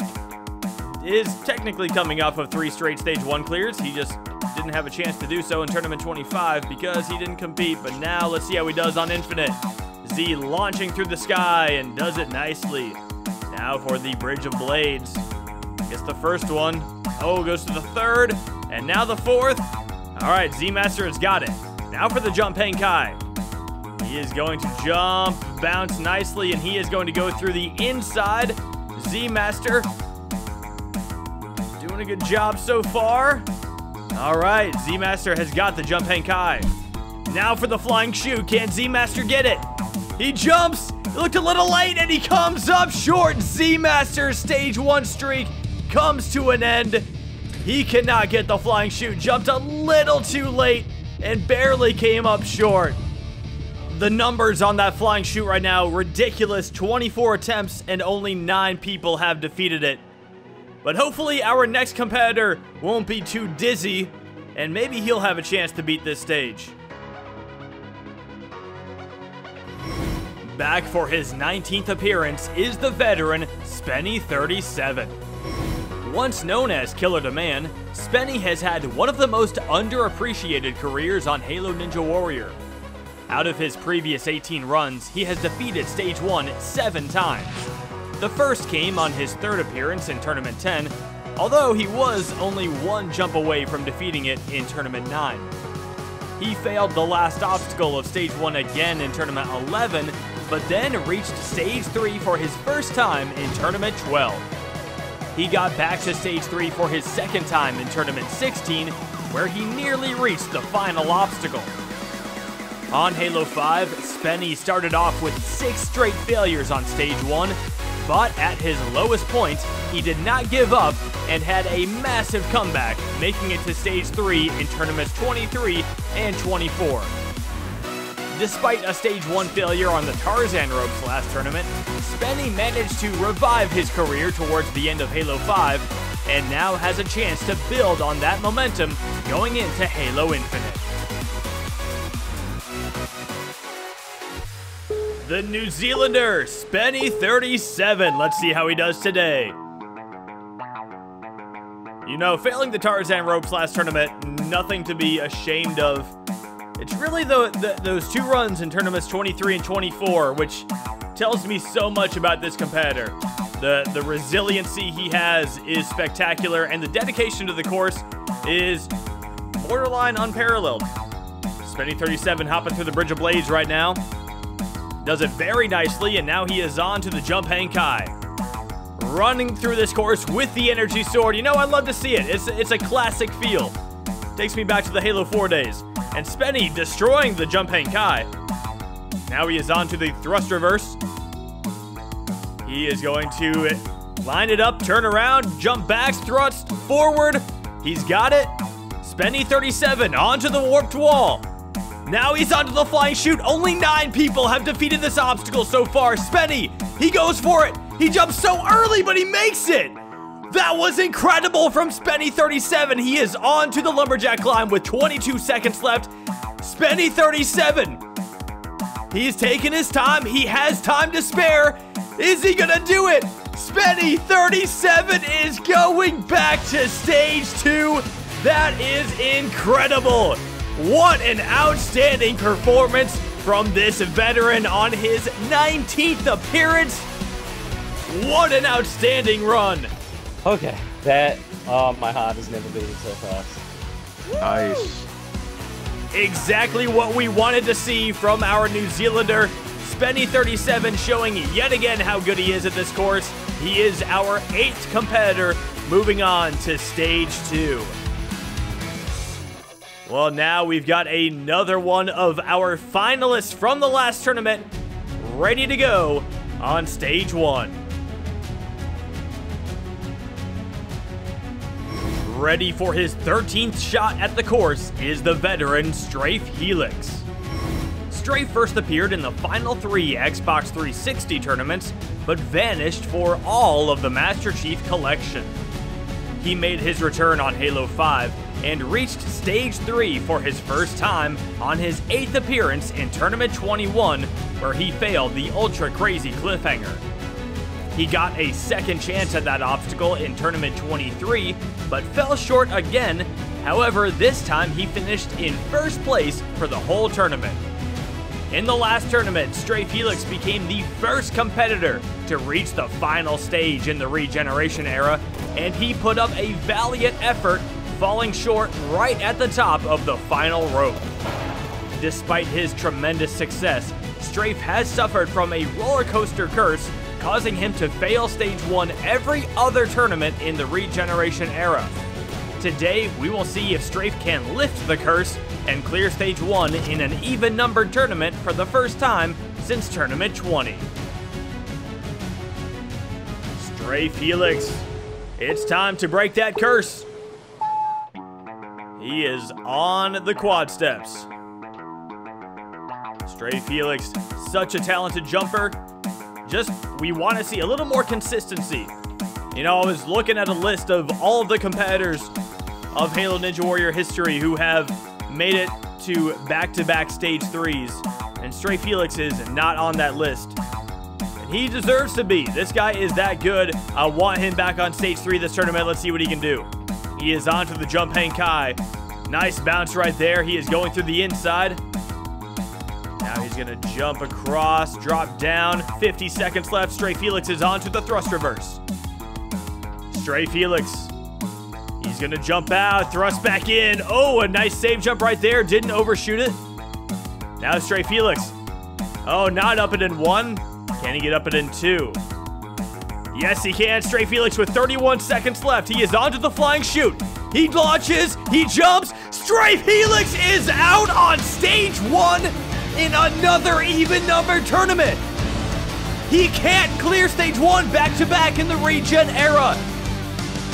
Speaker 1: is technically coming off of 3 straight Stage 1 clears. He just didn't have a chance to do so in Tournament 25 because he didn't compete. But now let's see how he does on Infinite. Z launching through the sky and does it nicely. Now for the Bridge of Blades. Gets the first one. Oh, goes to the third. And now the fourth. All right, Z-Master has got it. Now for the jump hang kai. He is going to jump, bounce nicely, and he is going to go through the inside. Z-Master doing a good job so far. All right, Z-Master has got the jump hang kai. Now for the flying shoe. Can Z-Master get it? He jumps. He looked a little late, and he comes up short. Z-Master's stage 1 streak comes to an end. He cannot get the flying shoe. Jumped a little too late and barely came up short. The numbers on that flying shoot right now, ridiculous. 24 attempts and only 9 people have defeated it. But hopefully our next competitor won't be too dizzy, and maybe he'll have a chance to beat this stage. Back for his 19th appearance is the veteran Spenny37. Once known as Killer Demand, Spenny has had one of the most underappreciated careers on Halo Ninja Warrior. Out of his previous 18 runs, he has defeated Stage 1 7 times. The first came on his 3rd appearance in Tournament 10, although he was only 1 jump away from defeating it in Tournament 9. He failed the last obstacle of Stage 1 again in Tournament 11, but then reached Stage 3 for his first time in Tournament 12. He got back to Stage 3 for his 2nd time in Tournament 16, where he nearly reached the final obstacle. On Halo 5, Spenny started off with 6 straight failures on Stage 1, but at his lowest point, he did not give up and had a massive comeback, making it to Stage 3 in Tournaments 23 and 24. Despite a Stage 1 failure on the Tarzan ropes last tournament, Spenny managed to revive his career towards the end of Halo 5, and now has a chance to build on that momentum going into Halo Infinite. The New Zealander, Spenny37. Let's see how he does today. You know, failing the Tarzan ropes last tournament, nothing to be ashamed of. It's really those 2 runs in tournaments 23 and 24, which tells me so much about this competitor. The resiliency he has is spectacular, and the dedication to the course is borderline unparalleled. Spenny37 hopping through the Bridge of Blades right now. Does it very nicely, and now he is on to the jump hang kai. Running through this course with the energy sword. You know, I love to see it. It's a classic feel. Takes me back to the Halo 4 days. And Spenny destroying the jump hang kai. Now he is on to the thrust reverse. He is going to line it up, turn around, jump back, thrust forward. He's got it. Spenny37 onto the warped wall. Now he's onto the flying chute. Only 9 people have defeated this obstacle so far. Spenny, he goes for it. He jumps so early, but he makes it. That was incredible from Spenny37. He is on to the lumberjack climb with 22 seconds left. Spenny37. He's taking his time. He has time to spare. Is he gonna do it? Spenny37 is going back to Stage 2. That is incredible. What an outstanding performance from this veteran on his 19th appearance. What an outstanding run.
Speaker 7: Okay, that, my heart has never beaten so fast.
Speaker 2: Nice.
Speaker 1: Exactly what we wanted to see from our New Zealander. Spenny37 showing yet again how good he is at this course. He is our 8th competitor, moving on to Stage 2. Well, now we've got another one of our finalists from the last tournament ready to go on Stage 1. Ready for his 13th shot at the course is the veteran Strafe Helix. Strafe first appeared in the final 3 Xbox 360 tournaments, but vanished for all of the Master Chief Collection. He made his return on Halo 5 and reached Stage 3 for his first time on his 8th appearance in Tournament 21, where he failed the Ultra Crazy Cliffhanger. He got a second chance at that obstacle in Tournament 23, but fell short again. However, this time he finished in first place for the whole tournament. In the last tournament, Strafe Helix became the first competitor to reach the final stage in the Regeneration era, and he put up a valiant effort, falling short right at the top of the final rope. Despite his tremendous success, Strafe has suffered from a roller coaster curse, causing him to fail stage 1 every other tournament in the Regeneration era. Today, we will see if Strafe can lift the curse and clear stage 1 in an even-numbered tournament for the first time since Tournament 20. Strafe Helix, it's time to break that curse. He is on the quad steps. Strafe Helix, such a talented jumper. We want to see a little more consistency. You know, I was looking at a list of all of the competitors of Halo Ninja Warrior history who have made it to back-to-back stage 3s, and Strafe Helix is not on that list. And he deserves to be. This guy is that good. I want him back on stage 3 this tournament. Let's see what he can do. He is onto the jump hang Kai. Nice bounce right there. He is going through the inside. Now he's going to jump across, drop down. 50 seconds left. Strafe Helix is onto the thrust reverse. Strafe Helix. He's going to jump out, thrust back in. Oh, a nice save jump right there. Didn't overshoot it. Now Strafe Helix. Oh, not up it in 1. Can he get up it in 2? Yes, he can. Strafe Helix with 31 seconds left. He is onto the flying chute. He launches. He jumps. Strafe Helix is out on stage 1 in another even-numbered tournament. He can't clear stage 1 back-to-back in the Regen era.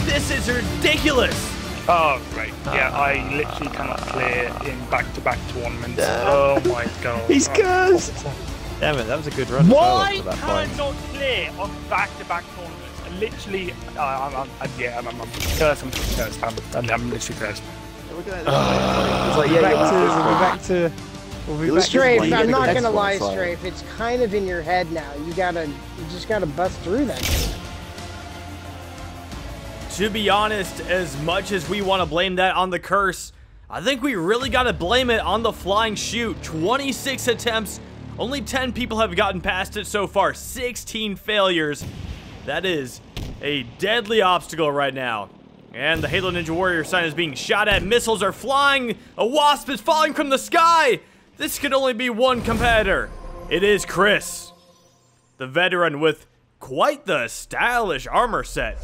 Speaker 1: This is ridiculous.
Speaker 8: Oh, right. Yeah, I literally cannot clear in back-to-back tournaments. Oh my god.
Speaker 3: He's cursed.
Speaker 9: Damn it, that was a good run.
Speaker 8: Why
Speaker 9: as well
Speaker 8: can I not clear on back-to-back tournaments? And literally, I'm cursed. I'm literally cursed.
Speaker 9: Look at that. It's like, yeah,
Speaker 10: We'll be Strafe, I'm not gonna lie, Strafe. It's kind of in your head now. You just gotta bust through that.
Speaker 1: To be honest, as much as we want to blame that on the curse, I think we really got to blame it on the flying chute. 26 attempts, only 10 people have gotten past it so far. 16 failures. That is a deadly obstacle right now. And the Halo Ninja Warrior sign is being shot at. Missiles are flying. A wasp is falling from the sky. This could only be one competitor. It is Chris, the veteran with quite the stylish armor set.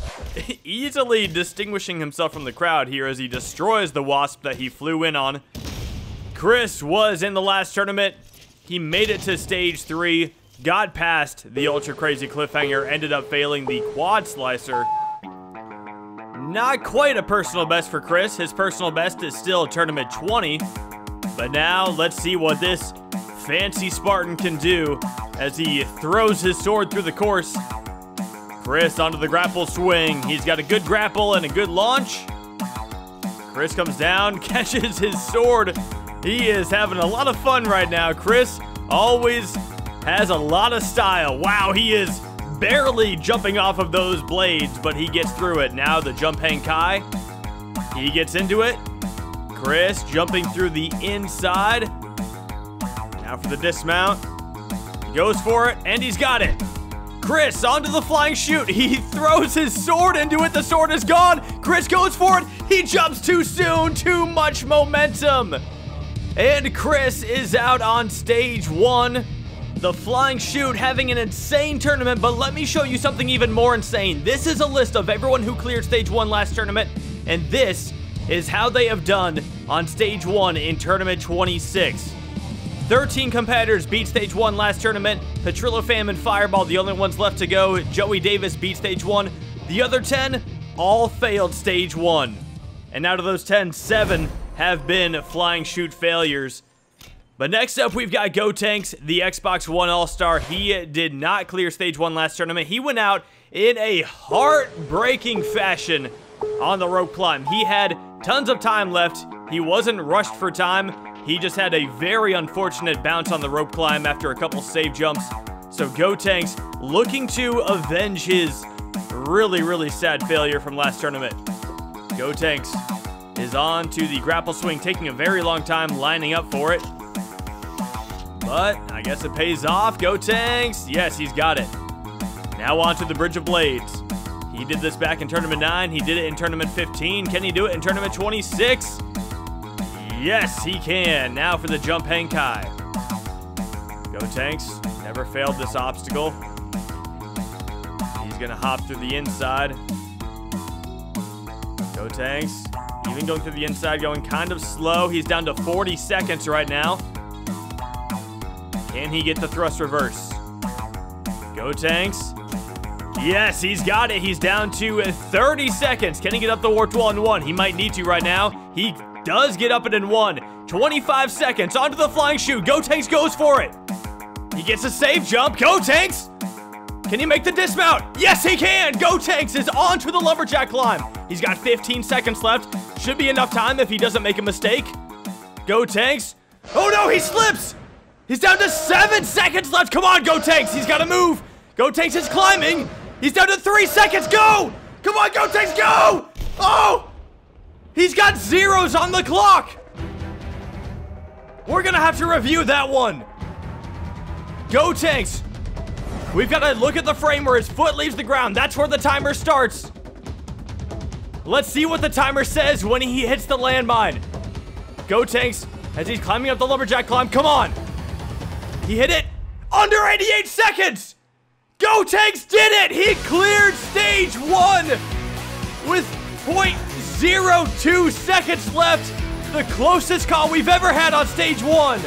Speaker 1: Easily distinguishing himself from the crowd here as he destroys the wasp that he flew in on. Chris was in the last tournament. He made it to stage 3, got past the ultra crazy cliffhanger, ended up failing the quad slicer. Not quite a personal best for Chris. His personal best is still tournament 20. But now let's see what this fancy Spartan can do as he throws his sword through the course. Chris onto the grapple swing. He's got a good grapple and a good launch. Chris comes down, catches his sword. He is having a lot of fun right now. Chris always has a lot of style. Wow, he is barely jumping off of those blades, but he gets through it. Now the jump hang Kai. He gets into it. Chris jumping through the inside. Now for the dismount. He goes for it, and he's got it. Chris onto the flying chute. He throws his sword into it. The sword is gone. Chris goes for it. He jumps too soon. Too much momentum. And Chris is out on stage 1. The flying chute having an insane tournament, but let me show you something even more insane. This is a list of everyone who cleared stage 1 last tournament, and this is how they have done on stage 1 in tournament 26. 13 competitors beat stage 1 last tournament. Petrillo, Fam, and Fireball, the only ones left to go. Joey Davis beat stage 1. The other 10 all failed stage 1. And out of those 10, 7 have been flying chute failures. But next up, we've got Gotenks, the Xbox One All-Star. He did not clear stage 1 last tournament. He went out in a heartbreaking fashion on the rope climb. He had tons of time left. He wasn't rushed for time. He just had a very unfortunate bounce on the rope climb after a couple save jumps. So Gotenks looking to avenge his really, really sad failure from last tournament. Gotenks is on to the grapple swing, taking a very long time lining up for it. But I guess it pays off. Gotenks, yes, he's got it. Now onto the Bridge of Blades. He did this back in Tournament 9. He did it in Tournament 15. Can he do it in Tournament 26? Yes, he can. Now for the jump hang kai. Gotenks never failed this obstacle. He's going to hop through the inside. Gotenks, even going through the inside, going kind of slow. He's down to 40 seconds right now. Can he get the thrust reverse? Gotenks. Yes, he's got it. He's down to 30 seconds. Can he get up the warped wall in 1? He might need to right now. He does get up it in 1. 25 seconds onto the flying shoe. Gotenks goes for it. He gets a safe jump. Gotenks! Can he make the dismount? Yes, he can! Gotenks is onto the lumberjack climb. He's got 15 seconds left. Should be enough time if he doesn't make a mistake. Gotenks. Oh no, he slips! He's down to 7 seconds left. Come on, Gotenks. He's got to move. Gotenks is climbing. He's down to 3 seconds. Go! Come on, Gotenks, go! Oh! He's got zeros on the clock. We're going to have to review that one. Gotenks. We've got to look at the frame where his foot leaves the ground. That's where the timer starts. Let's see what the timer says when he hits the landmine. Gotenks, as he's climbing up the lumberjack climb. Come on. He hit it under 88 seconds. Gotenks did it! He cleared stage 1 with 0.02 seconds left. The closest call we've ever had on stage 1.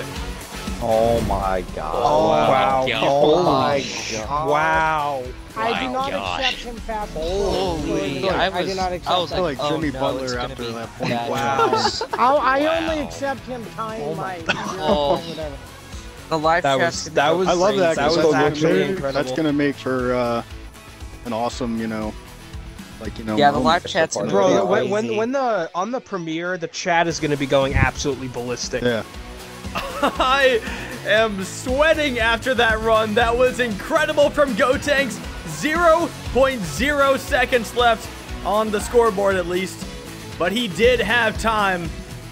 Speaker 9: Oh my god.
Speaker 2: Oh, wow.
Speaker 9: Oh my god.
Speaker 2: Wow.
Speaker 10: I do not accept him fast.
Speaker 7: Holy,
Speaker 10: I do not accept
Speaker 11: I was like Jimmy Butler after that point. Wow.
Speaker 10: I only accept him tying my whatever.
Speaker 7: The live
Speaker 2: That
Speaker 7: chat's
Speaker 2: was, that was,
Speaker 11: I love that.
Speaker 2: that was actually incredible.
Speaker 11: That's gonna make for an awesome,
Speaker 7: Yeah, the live chat's gonna
Speaker 2: Bro,
Speaker 7: be
Speaker 2: when the on the premiere, the chat is gonna be going absolutely ballistic.
Speaker 11: Yeah.
Speaker 1: I am sweating after that run. That was incredible from Gotenks. 0.0 seconds left on the scoreboard at least. But he did have time,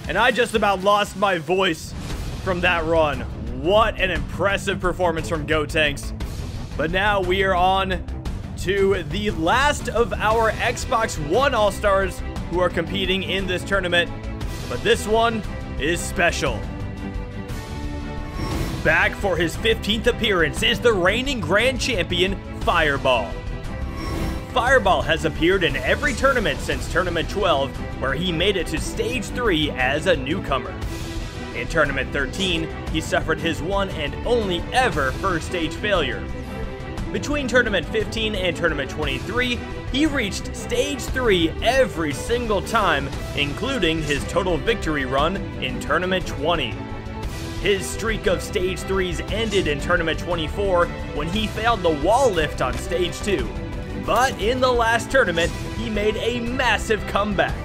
Speaker 1: and I just about lost my voice from that run. What an impressive performance from Gotenks. But now we are on to the last of our Xbox One All-Stars who are competing in this tournament. But this one is special. Back for his 15th appearance is the reigning grand champion, Fireball. Fireball has appeared in every tournament since Tournament 12, where he made it to Stage 3 as a newcomer. In Tournament 13, he suffered his one and only ever first stage failure. Between Tournament 15 and Tournament 23, he reached Stage 3 every single time, including his total victory run in Tournament 20. His streak of Stage 3s ended in Tournament 24 when he failed the wall lift on Stage 2. But in the last tournament, he made a massive comeback.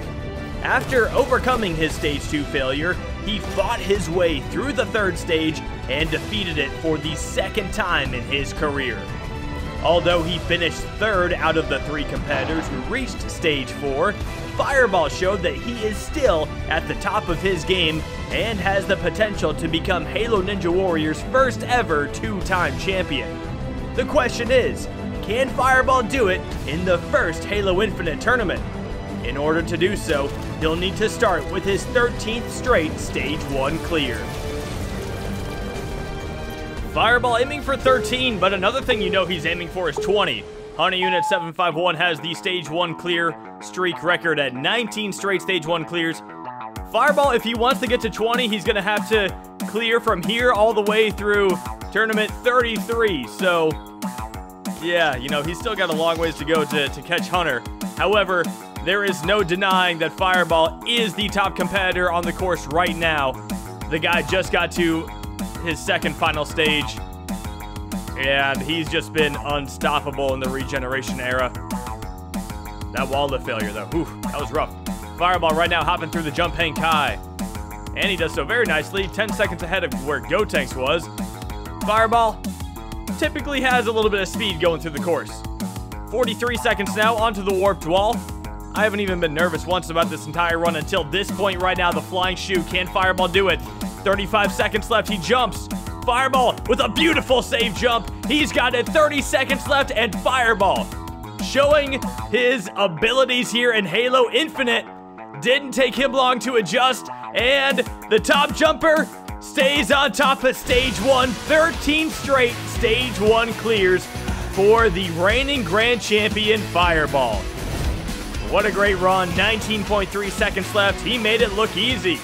Speaker 1: After overcoming his Stage 2 failure, he fought his way through the third stage and defeated it for the second time in his career. Although he finished third out of the 3 competitors who reached Stage 4, Fireball showed that he is still at the top of his game and has the potential to become Halo Ninja Warrior's first ever 2-time champion. The question is, can Fireball do it in the first Halo Infinite tournament? In order to do so, he'll need to start with his 13th straight Stage 1 clear. Fireball aiming for 13, but another thing you know he's aiming for is 20. Honey Unit 751 has the Stage 1 clear streak record at 19 straight Stage 1 clears. Fireball, if he wants to get to 20, he's going to have to clear from here all the way through Tournament 33. So, yeah, you know, he's still got a long ways to go to catch Hunter. However, there is no denying that Fireball is the top competitor on the course right now. The guy just got to his second final stage, and he's just been unstoppable in the regeneration era. That wall lift failure, though, that was rough. Fireball right now hopping through the jump hang kai, and he does so very nicely, 10 seconds ahead of where Gotenks was. Fireball typically has a little bit of speed going through the course. 43 seconds now onto the warped wall. I haven't even been nervous once about this entire run until this point right now. The flying shoe. Can Fireball do it? 35 seconds left. He jumps. Fireball with a beautiful save jump. He's got it. 30 seconds left, and Fireball showing his abilities here in Halo Infinite. Didn't take him long to adjust, and the top jumper stays on top of stage 1. 13 straight stage 1 clears for the reigning grand champion Fireball. What a great run. 19.3 seconds left. He made it look easy.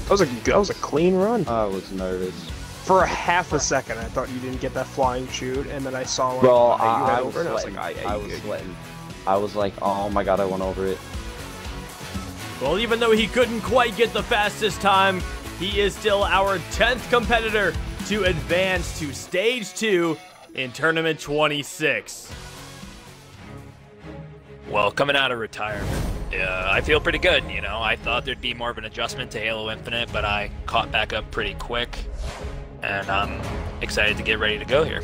Speaker 2: That was a clean run.
Speaker 9: I was nervous.
Speaker 2: For a half a second, I thought you didn't get that flying shoot, and then I saw like,
Speaker 9: Bro,
Speaker 2: I
Speaker 9: was
Speaker 2: over, and I was
Speaker 9: sweating.
Speaker 2: like,
Speaker 9: I was sweating. I was like, oh my god, I went over it.
Speaker 1: Well, even though he couldn't quite get the fastest time, he is still our 10th competitor to advance to stage 2 in Tournament 26.
Speaker 12: Well, coming out of retirement, I feel pretty good, you know. I thought there'd be more of an adjustment to Halo Infinite, but I caught back up pretty quick, and I'm excited to get ready to go here.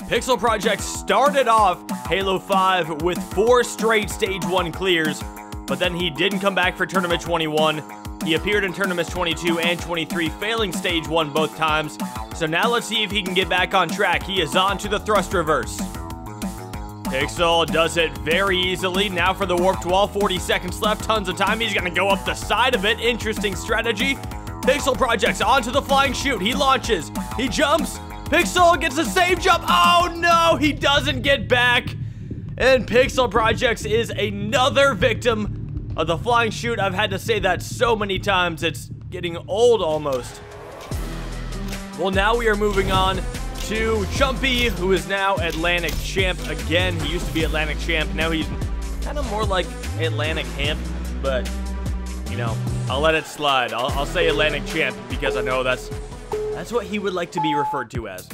Speaker 1: Pixel Project started off Halo 5 with 4 straight stage 1 clears, but then he didn't come back for Tournament 21. He appeared in Tournaments 22 and 23, failing stage 1 both times. So now let's see if he can get back on track. He is on to the thrust reverse. Pixel does it very easily. Now for the warped wall, 40 seconds left, tons of time. He's gonna go up the side of it. Interesting strategy. Pixel Project's onto the flying chute. He launches, he jumps. Pixel gets a save jump. Oh no, he doesn't get back. And Pixel Projects is another victim of the flying chute. I've had to say that so many times, it's getting old almost. Well, now we are moving on to Chumpy, who is now Atlantic Champ again. He used to be Atlantic Champ. Now he's kind of more like Atlantic Hamp, but, you know, I'll let it slide. I'll say Atlantic Champ because I know that's what he would like to be referred to as.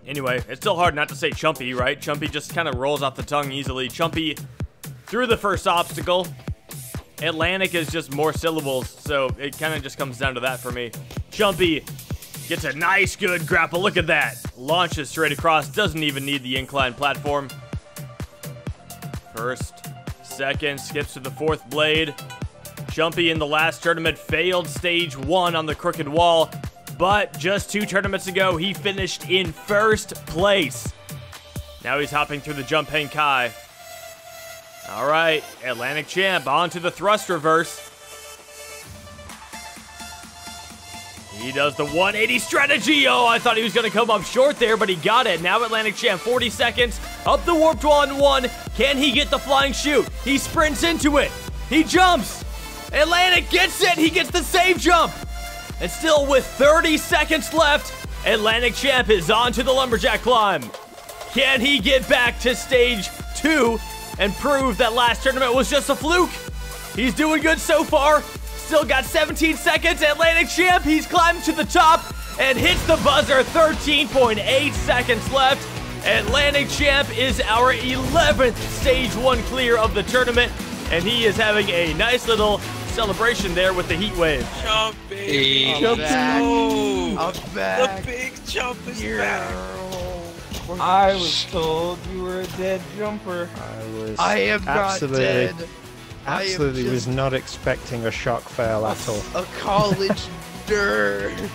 Speaker 1: Anyway, it's still hard not to say Chumpy, right? Chumpy just kind of rolls off the tongue easily. Chumpy through the first obstacle. Atlantic is just more syllables, so it kind of just comes down to that for me. Chumpy gets a nice, good grapple. Look at that. Launches straight across. Doesn't even need the incline platform. First, second, skips to the fourth blade. Chumpy in the last tournament failed stage 1 on the crooked wall, but just 2 tournaments ago, he finished in first place. Now he's hopping through the jump hang kai. All right, Atlantic Champ onto the thrust reverse. He does the 180 strategy. Oh, I thought he was going to come up short there, but he got it. Now Atlantic Champ, 40 seconds, up the warped wall in 1. Can he get the flying chute? He sprints into it. He jumps. Atlantic gets it. He gets the save jump. And still with 30 seconds left, Atlantic Champ is on to the Lumberjack climb. Can he get back to stage 2 and prove that last tournament was just a fluke? He's doing good so far. Still got 17 seconds. Atlantic Champ, he's climbed to the top and hits the buzzer. 13.8 seconds left. Atlantic Champ is our 11th stage 1 clear of the tournament, and he is having a nice little celebration there with the heat wave.
Speaker 12: Chumpy!
Speaker 11: I'm back.
Speaker 12: The big jump is
Speaker 11: Here.
Speaker 12: back!
Speaker 11: I was told you were a dead jumper.
Speaker 13: I am not dead.
Speaker 14: Absolutely was not expecting a shock fail at all.
Speaker 13: A college nerd.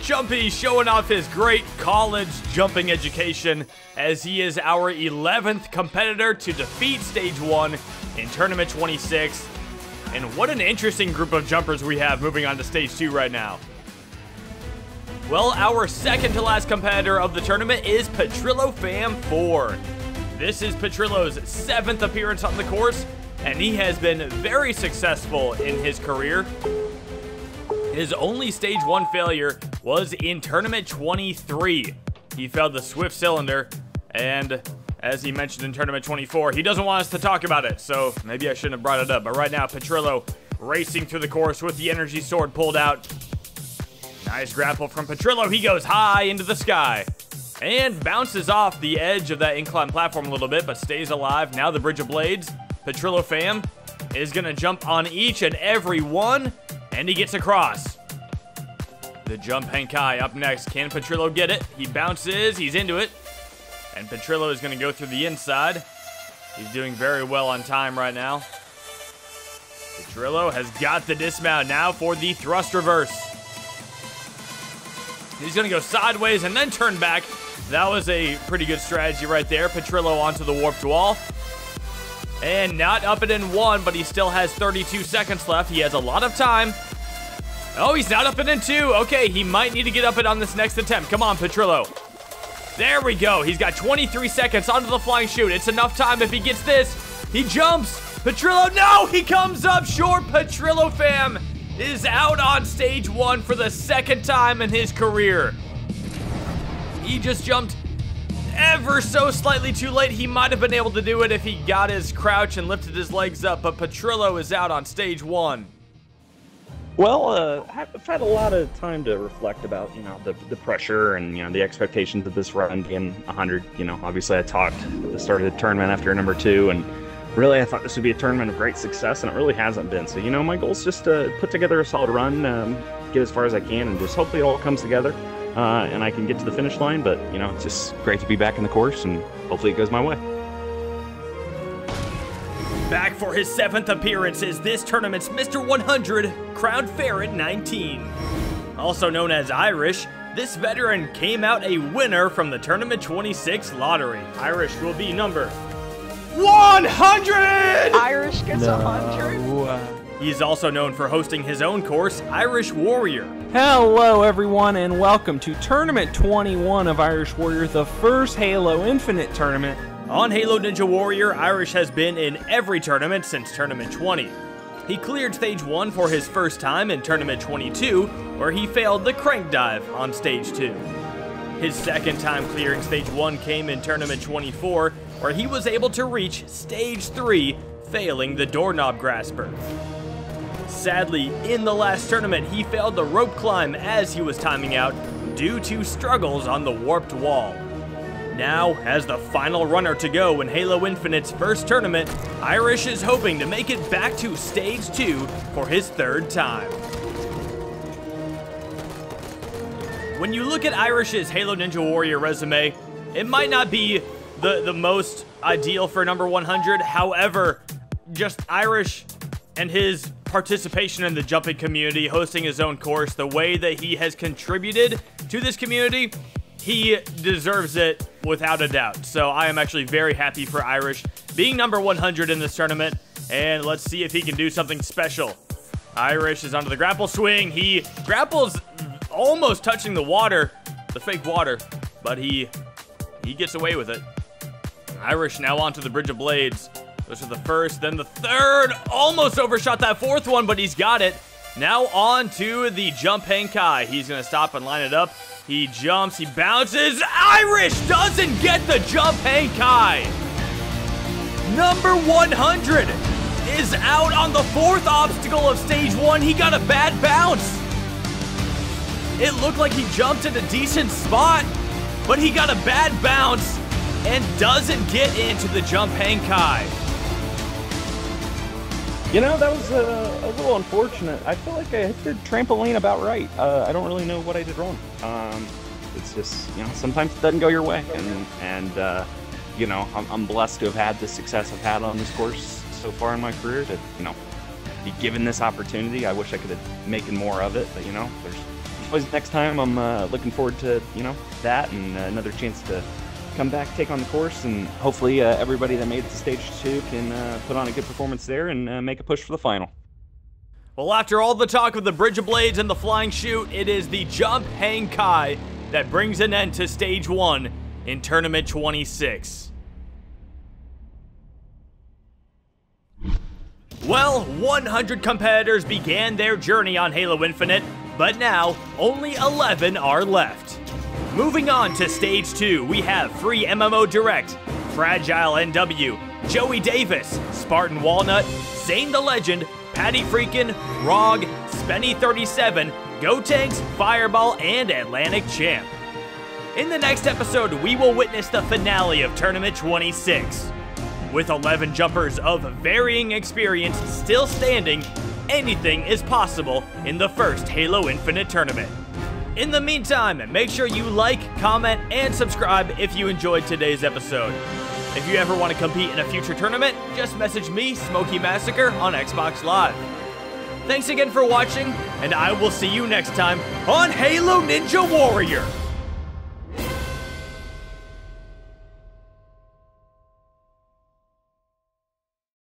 Speaker 1: Chumpy showing off his great college jumping education as he is our 11th competitor to defeat stage 1 in Tournament 26. And what an interesting group of jumpers we have moving on to stage 2 right now. Well, our second to last competitor of the tournament is Petrillo Fam 4. This is Petrillo's 7th appearance on the course, and he has been very successful in his career. His only stage 1 failure was in Tournament 23. He failed the Swift Cylinder, and as he mentioned in Tournament 24, he doesn't want us to talk about it, so maybe I shouldn't have brought it up. But right now, Petrillo racing through the course with the energy sword pulled out. Nice grapple from Petrillo. He goes high into the sky and bounces off the edge of that incline platform a little bit, but stays alive. Now the Bridge of Blades. Petrillo Fam is going to jump on each and every one, and he gets across. The jump hang kai up next. Can Petrillo get it? He bounces. He's into it. And Petrillo is going to go through the inside. He's doing very well on time right now. Petrillo has got the dismount now for the thrust reverse. He's going to go sideways and then turn back. That was a pretty good strategy right there. Petrillo onto the warped wall. And not up it in one, but he still has 32 seconds left. He has a lot of time. Oh, he's not up it in two. Okay, he might need to get up it on this next attempt. Come on, Petrillo. There we go. He's got 23 seconds onto the flying chute. It's enough time if he gets this. He jumps. Petrillo, no! He comes up short. Petrillo fam is out on stage 1 for the second time in his career. He just jumped ever so slightly too late. He might have been able to do it if he got his crouch and lifted his legs up, but Petrillo is out on stage 1.
Speaker 15: Well, I've had a lot of time to reflect about, the pressure and, the expectations of this run being 100. Obviously I talked at the start of the tournament after number 2, and really I thought this would be a tournament of great success, and it really hasn't been. So, my goal is just to put together a solid run, get as far as I can, and just hopefully it all comes together. And I can get to the finish line, but, it's just great to be back in the course, and hopefully it goes my way.
Speaker 1: Back for his 7th appearance is this tournament's Mr. 100, Crowned Ferret 19. Also known as Irish, this veteran came out a winner from the Tournament 26 lottery. Irish will be number 100!
Speaker 9: Irish gets 100?
Speaker 1: He's also known for hosting his own course, Irish Warrior.
Speaker 11: Hello everyone and welcome to Tournament 21 of Irish Warrior, the first Halo Infinite tournament.
Speaker 1: On Halo Ninja Warrior, Irish has been in every tournament since Tournament 20. He cleared Stage 1 for his first time in Tournament 22, where he failed the crank dive on Stage 2. His second time clearing Stage 1 came in Tournament 24, where he was able to reach Stage 3, failing the doorknob grasper. Sadly, in the last tournament, he failed the rope climb as he was timing out due to struggles on the warped wall. Now, as the final runner to go in Halo Infinite's first tournament, Irish is hoping to make it back to Stage 2 for his 3rd time. When you look at Irish's Halo Ninja Warrior resume, it might not be the most ideal for number 100. However, just Irish and his participation in the jumping community, hosting his own course, the way that he has contributed to this community, he deserves it without a doubt. So I am actually very happy for Irish being number 100 in this tournament, and let's see if he can do something special. Irish is onto the grapple swing. He grapples almost touching the water, the fake water, but he gets away with it. Irish now onto the Bridge of Blades. Goes to the first, then the third. Almost overshot that 4th one, but he's got it. Now on to the Jump Hang Kai. He's going to stop and line it up. He jumps, he bounces. Irish doesn't get the Jump Hang Kai. Number 100 is out on the 4th obstacle of Stage 1. He got a bad bounce. It looked like he jumped in a decent spot, but he got a bad bounce and doesn't get into the Jump Hang Kai.
Speaker 15: That was a little unfortunate. I feel like I hit the trampoline about right. I don't really know what I did wrong. It's just, sometimes it doesn't go your way. And I'm blessed to have had the success I've had on this course so far in my career to, be given this opportunity. I wish I could have making more of it, but, there's always next time. I'm looking forward to, that and another chance to come back, take on the course, and hopefully everybody that made it to Stage 2 can put on a good performance there and make a push for the final.
Speaker 1: Well, after all the talk of the Bridge of Blades and the Flying Chute, it is the Jump Hang Kai that brings an end to Stage 1 in Tournament 26. Well, 100 competitors began their journey on Halo Infinite, but now only 11 are left. Moving on to Stage 2, we have Free MMO Direct, Fragile NW, Joey Davis, Spartan Walnut, Zane the Legend, Patty Freakin', Rog, Spenny37, Gotenks, Fireball, and Atlantic Champ. In the next episode, we will witness the finale of Tournament 26. With 11 jumpers of varying experience still standing, anything is possible in the first Halo Infinite tournament. In the meantime, make sure you like, comment, and subscribe if you enjoyed today's episode. If you ever want to compete in a future tournament, just message me, Smokey Massacre, on Xbox Live. Thanks again for watching, and I will see you next time on Halo Ninja Warrior.